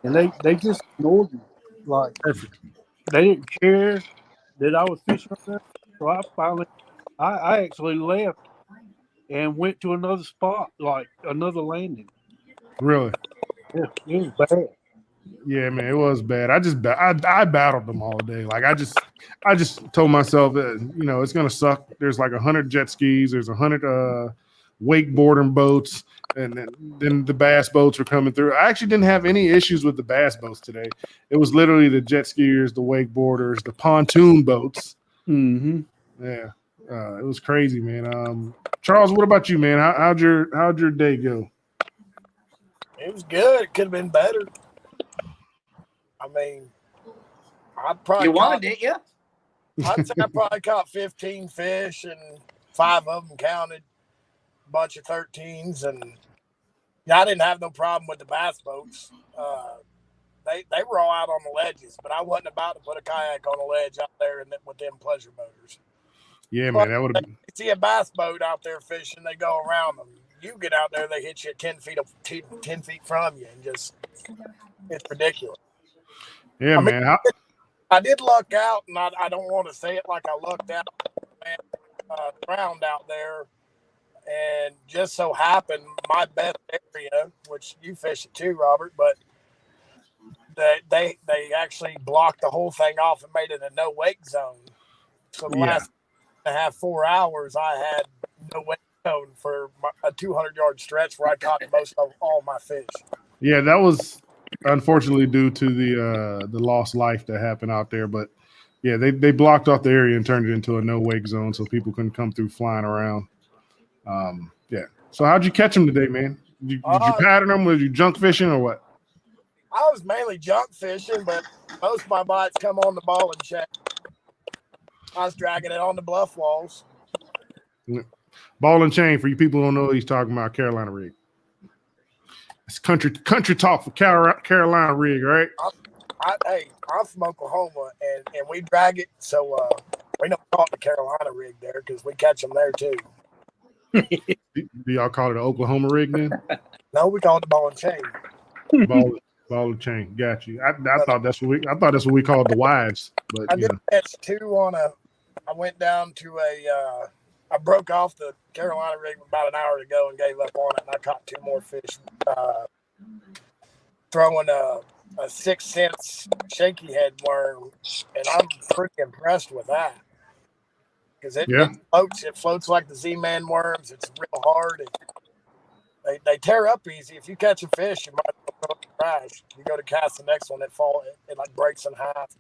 and they just ignored me. Like, perfect. They didn't care that I was fishing up there. So I actually left and went to another spot, like another landing. Really? Yeah, it was bad. Yeah, man, it was bad. I battled them all day. Like I just told myself that it's gonna suck. There's like 100 jet skis. There's 100 wakeboarding boats, and then the bass boats were coming through. I actually didn't have any issues with the bass boats today. It was literally the jet skiers, the wakeboarders, the pontoon boats. Mm-hmm. Yeah, it was crazy, man. Charles, what about you, man? How'd your day go? It was good. It could have been better. I mean, You won, didn't you? I'd say I probably caught 15 fish, and 5 of them counted. A bunch of 13s, and I didn't have no problem with the bass boats. They were all out on the ledges, but I wasn't about to put a kayak on a ledge out there with them pleasure boaters. Yeah, man, that would have. You see a bass boat out there fishing, they go around them. You get out there, they hit you at 10 feet from you, and it's ridiculous. Yeah, man. I did luck out, and I don't want to say it like I lucked out. Man, ground out there, and just so happened my best area, which you fish it too, Robert, but they actually blocked the whole thing off and made it a no wake zone. So the Yeah. last and a half, 4 hours, I had no wake zone for a 200-yard stretch where I caught most of all my fish. Yeah, that was unfortunately due to the lost life that happened out there. But yeah, they blocked off the area and turned it into a no wake zone so people couldn't come through flying around. Yeah. So how'd you catch them today, man? Did you pattern them? Was you junk fishing or what? I was mainly junk fishing, but most of my bites come on the ball and check. I was dragging it on the bluff walls. Ball and chain, for you people who don't know what he's talking about, Carolina rig. It's country talk for Carolina rig, right? I'm from Oklahoma, and we drag it, so we don't call it the Carolina rig there because we catch them there too. Do y'all call it an Oklahoma rig then? No, we call it the ball and chain. Ball and chain. Got you. I thought that's what we called the wives. But I did catch two on I went down to I broke off the Carolina rig about an hour ago and gave up on it, and I caught two more fish throwing a 6 cents shaky head worm, and I'm pretty impressed with that because it floats like the Z-Man worms. It's real hard. They tear up easy. If you catch a fish, you might go to crash. You go to cast the next one, it like breaks in half.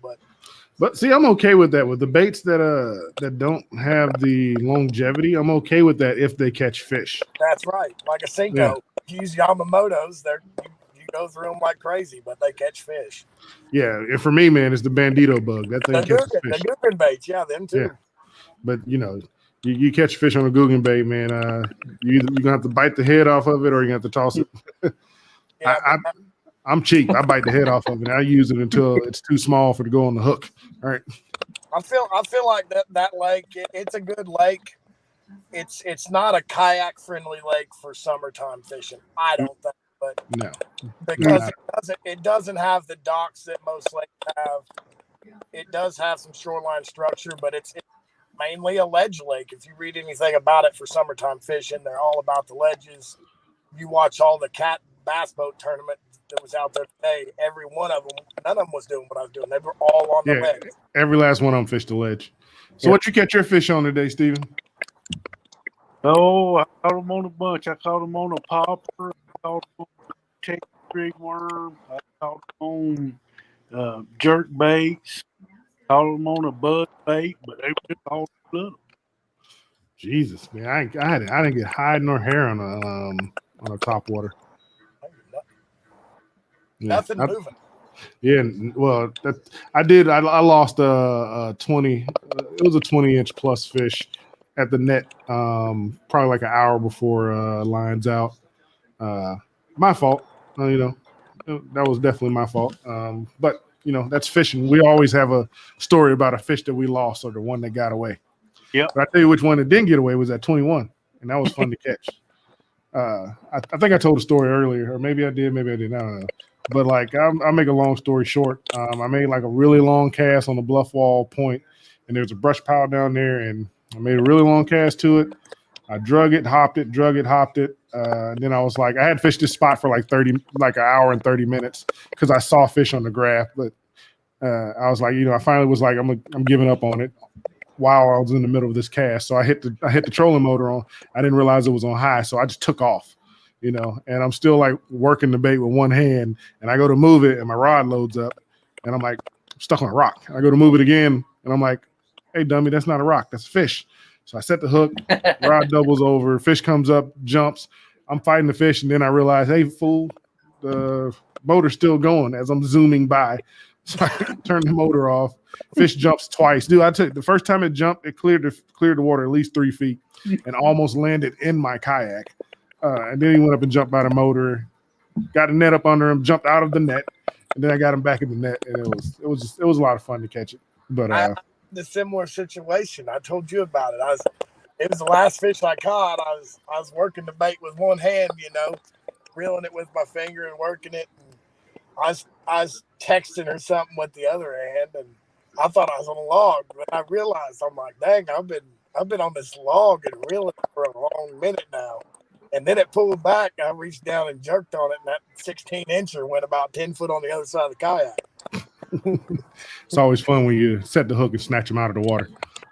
But see, I'm okay with that. With the baits that don't have the longevity, I'm okay with that if they catch fish. That's right. Like a Cinco, you use Yamamoto's. You go through them like crazy, but they catch fish. Yeah, and for me, man, it's the bandito bug. That thing catches fish. The Guggen baits, yeah, them too. Yeah. But you catch fish on a Guggen bait, man. You're gonna have to bite the head off of it, or you're gonna have to toss it. I'm cheap. I bite the head off of it. I use it until it's too small to go on the hook. All right. I feel like that lake. It's a good lake. It's not a kayak friendly lake for summertime fishing. I don't think, but no, because it doesn't have the docks that most lakes have. It does have some shoreline structure, but it's mainly a ledge lake. If you read anything about it for summertime fishing, they're all about the ledges. You watch all the cat bass boat tournament that was out there today. Every one of them, none of them was doing what I was doing. They were all on the ledge. Every last one of them fished the ledge. So what you catch your fish on today, Steven? Oh, I caught them on a bunch. I caught them on a popper. I caught them on a check rig worm. I caught them on jerk baits. Caught them on a buzz bait, but they were just all little. Jesus, man, I didn't get hide nor hair on a top water. Nothing moving. Yeah, well, I did. I lost a 20. It was a 20-inch plus fish at the net. Probably like an hour before lines out. My fault. That was definitely my fault. But that's fishing. We always have a story about a fish that we lost or the one that got away. Yeah. But I tell you which one that didn't get away was at 21, and that was fun to catch. I think I told a story earlier, or maybe I did, maybe I didn't. I don't know. But I'll make a long story short. I made like a really long cast on the bluff wall point, and there's a brush pile down there, and I made a really long cast to it. I drug it, hopped it. And then I was like, I had fished this spot for like an hour and 30 minutes because I saw fish on the graph. But I was like, I finally was like, I'm giving up on it while I was in the middle of this cast. So I hit the trolling motor on. I didn't realize it was on high, so I just took off. And I'm still like working the bait with one hand, and I go to move it, and my rod loads up, and I'm like stuck on a rock. I go to move it again, and I'm like, "Hey, dummy, that's not a rock, that's a fish." So I set the hook, rod doubles over, fish comes up, jumps. I'm fighting the fish, and then I realize, hey, fool, the motor's still going as I'm zooming by. So I turn the motor off. Fish jumps twice, dude. I took the first time it jumped, it cleared the water at least 3 feet, and almost landed in my kayak. And then he went up and jumped by the motor, got a net up under him, jumped out of the net, and then I got him back in the net, and it was a lot of fun to catch it. But the similar situation, I told you about it. It was the last fish I caught. I was working the bait with one hand, reeling it with my finger and working it. And I was texting her something with the other hand, and I thought I was on a log, but I realized I'm like, dang, I've been I've been on this log and reeling for a long minute now. And then it pulled back. I reached down and jerked on it, and that 16-incher went about 10 foot on the other side of the kayak. It's always fun when you set the hook and snatch him out of the water.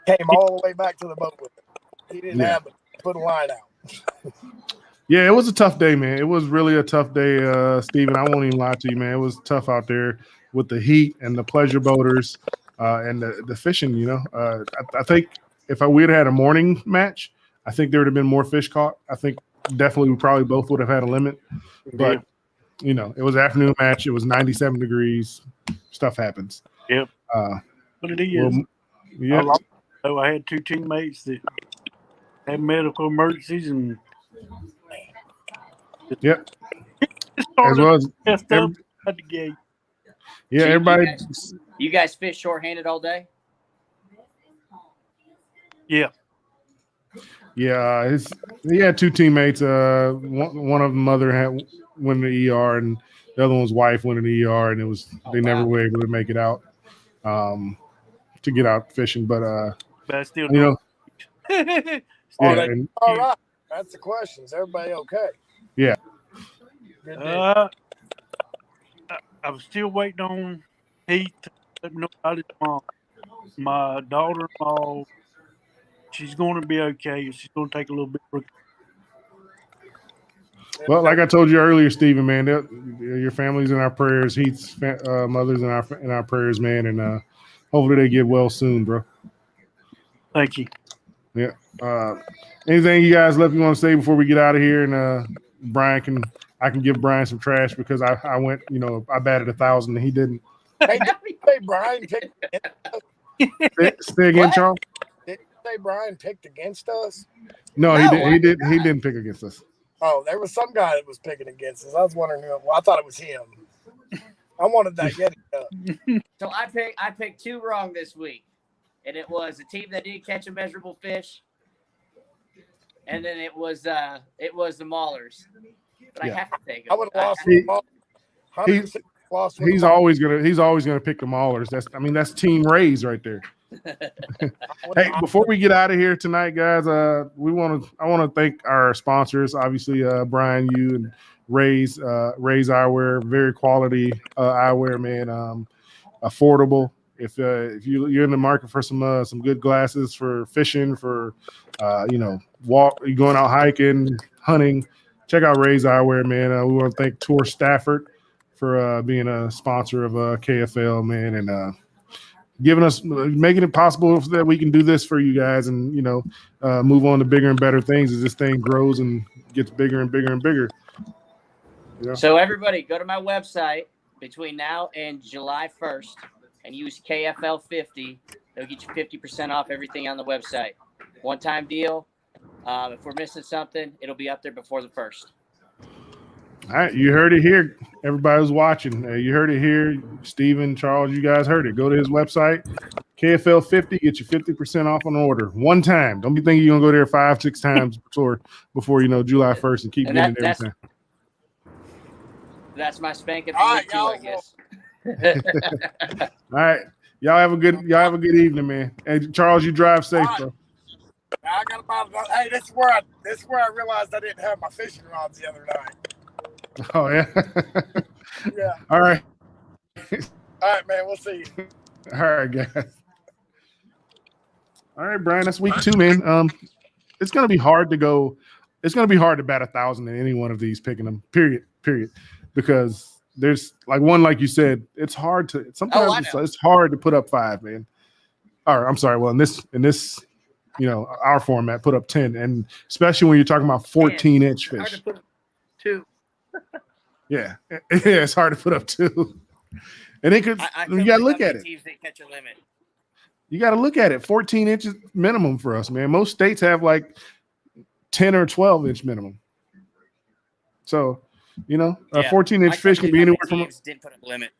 Came all the way back to the boat with it. He didn't Yeah. have it. Put a line out. Yeah, it was a tough day, man. It was really a tough day, Steven. I won't even lie to you, man. It was tough out there with the heat and the pleasure boaters and the fishing, you know. I think if we had had a morning match, I think there would have been more fish caught. I think definitely we probably both would have had a limit. But, you know, it was an afternoon match. It was 97 degrees. Stuff happens. Yep. But it is. Well, yeah. I had two teammates that had medical emergencies and yep. As well as at the gate. Yeah, So everybody. You guys fish shorthanded all day? Yeah. Yeah, he had two teammates. One of them mother went in the ER, and the other one's wife went in the ER, and they never were able to make it out to get out fishing. But I still you know, All right. That's the question. Is everybody okay? Yeah. Good deal. I'm still waiting on Heath to let me know about his mom. My daughter-in-law, she's going to be okay. She's going to take a little bit. Well, like I told you earlier, Stephen, man, your family's in our prayers. Heath's mother's in our prayers, man, and hopefully they get well soon, bro. Thank you. Yeah. Anything you guys left you want to say before we get out of here? And I can give Brian some trash because I went, you know, I batted 1,000 and he didn't. Hey, did you say Brian picked Stay again, Charles? Did you say Brian picked against us? No, he didn't pick against us. Oh, there was some guy that was picking against us. I was wondering who. Well, I thought it was him. I wanted that Yeti. So I picked two wrong this week, and it was a team that didn't catch a measurable fish, and then it was the Maulers. But I have to take it. I would have lost. He's always gonna pick the Maulers. That's Team Rays right there. Hey, before we get out of here tonight, guys, I want to thank our sponsors. Obviously, Brian, you and Rays Eyewear, very quality eyewear, man. Affordable. If you're in the market for some good glasses for fishing, for you're going out hiking, hunting, check out Rays Eyewear, man. We want to thank Tour Stafford for being a sponsor of KFL, man, and making it possible that we can do this for you guys and, move on to bigger and better things as this thing grows and gets bigger and bigger and bigger. Yeah. So everybody go to my website between now and July 1st and use KFL 50. They'll get you 50% off everything on the website. One-time deal. If we're missing something, it'll be up there before the 1st. All right, you heard it here. Everybody who's watching, you heard it here. Steven, Charles, you guys heard it. Go to his website, KFL 50, get you 50% off on order. One time. Don't be thinking you're going to go there 5-6 times before July 1st and keep getting it every time. That's my spanking for week 2, I guess. All right. Y'all have a good evening, man. And Charles, you drive safe, bro. I got about. Hey, this is where I realized I didn't have my fishing rods the other night. Oh yeah. Yeah. All right. All right, man. We'll see you. All right, guys. All right, Brian. That's week 2, man. It's gonna be hard to go. It's gonna be hard to bat 1,000 in any one of these picking them. Period. Because there's like you said, it's hard to sometimes it's hard to put up 5, man. Or I'm sorry. Well, in this. Our format put up 10, and especially when you're talking about 14-inch fish. Hard to put up 2. Yeah, it's hard to put up 2. And you got to look at it. Teams that catch a limit. You got to look at it. 14 inches minimum for us, man. Most states have like 10 or 12-inch minimum. So, a 14-inch fish can be anywhere from. Didn't put a limit.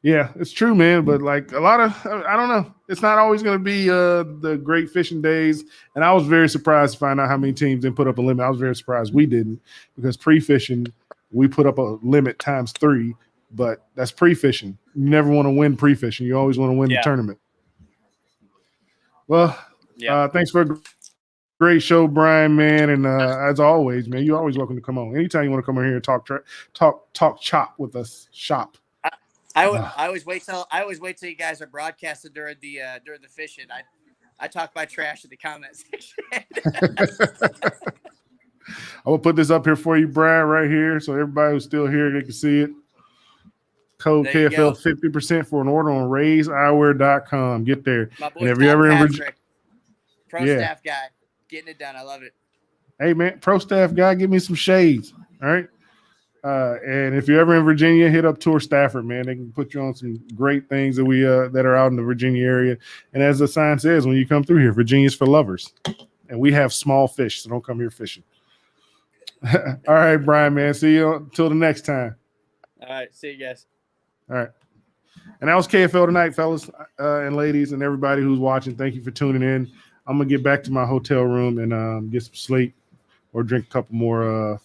Yeah, it's true, man. But like a lot of, I don't know. It's not always going to be the great fishing days. And I was very surprised to find out how many teams didn't put up a limit. I was very surprised we didn't, because pre-fishing, we put up a limit times 3. But that's pre-fishing. You never want to win pre-fishing. You always want to win the tournament. Well, Yeah. Thanks for a great show, Brian, man. And as always, man, you're always welcome to come on. Anytime you want to come in here and talk chop with us, shop. I always wait till you guys are broadcasted during the fishing. I talk my trash in the comment section. I will put this up here for you, Brian, right here, so everybody who's still here, they can see it. Code There you KFL 50% for an order on raiseeyewear.com. Get there. My boy And if you're Tom ever in Patrick, pro Yeah. staff guy, getting it done. I love it. Hey, man, pro staff guy, give me some shades. All right. And if you're ever in Virginia, hit up Tour Stafford, man. They can put you on some great things that that are out in the Virginia area. And as the sign says, when you come through here, Virginia's for lovers. And we have small fish, so don't come here fishing. All right, Brian, man. See you until the next time. All right. See you guys. All right. And that was KFL tonight, fellas and ladies, and everybody who's watching. Thank you for tuning in. I'm going to get back to my hotel room and get some sleep or drink a couple more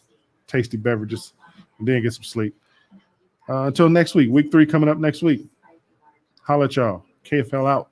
tasty beverages and then get some sleep. Until next week. Week 3 coming up next week. Holla at y'all. KFL out.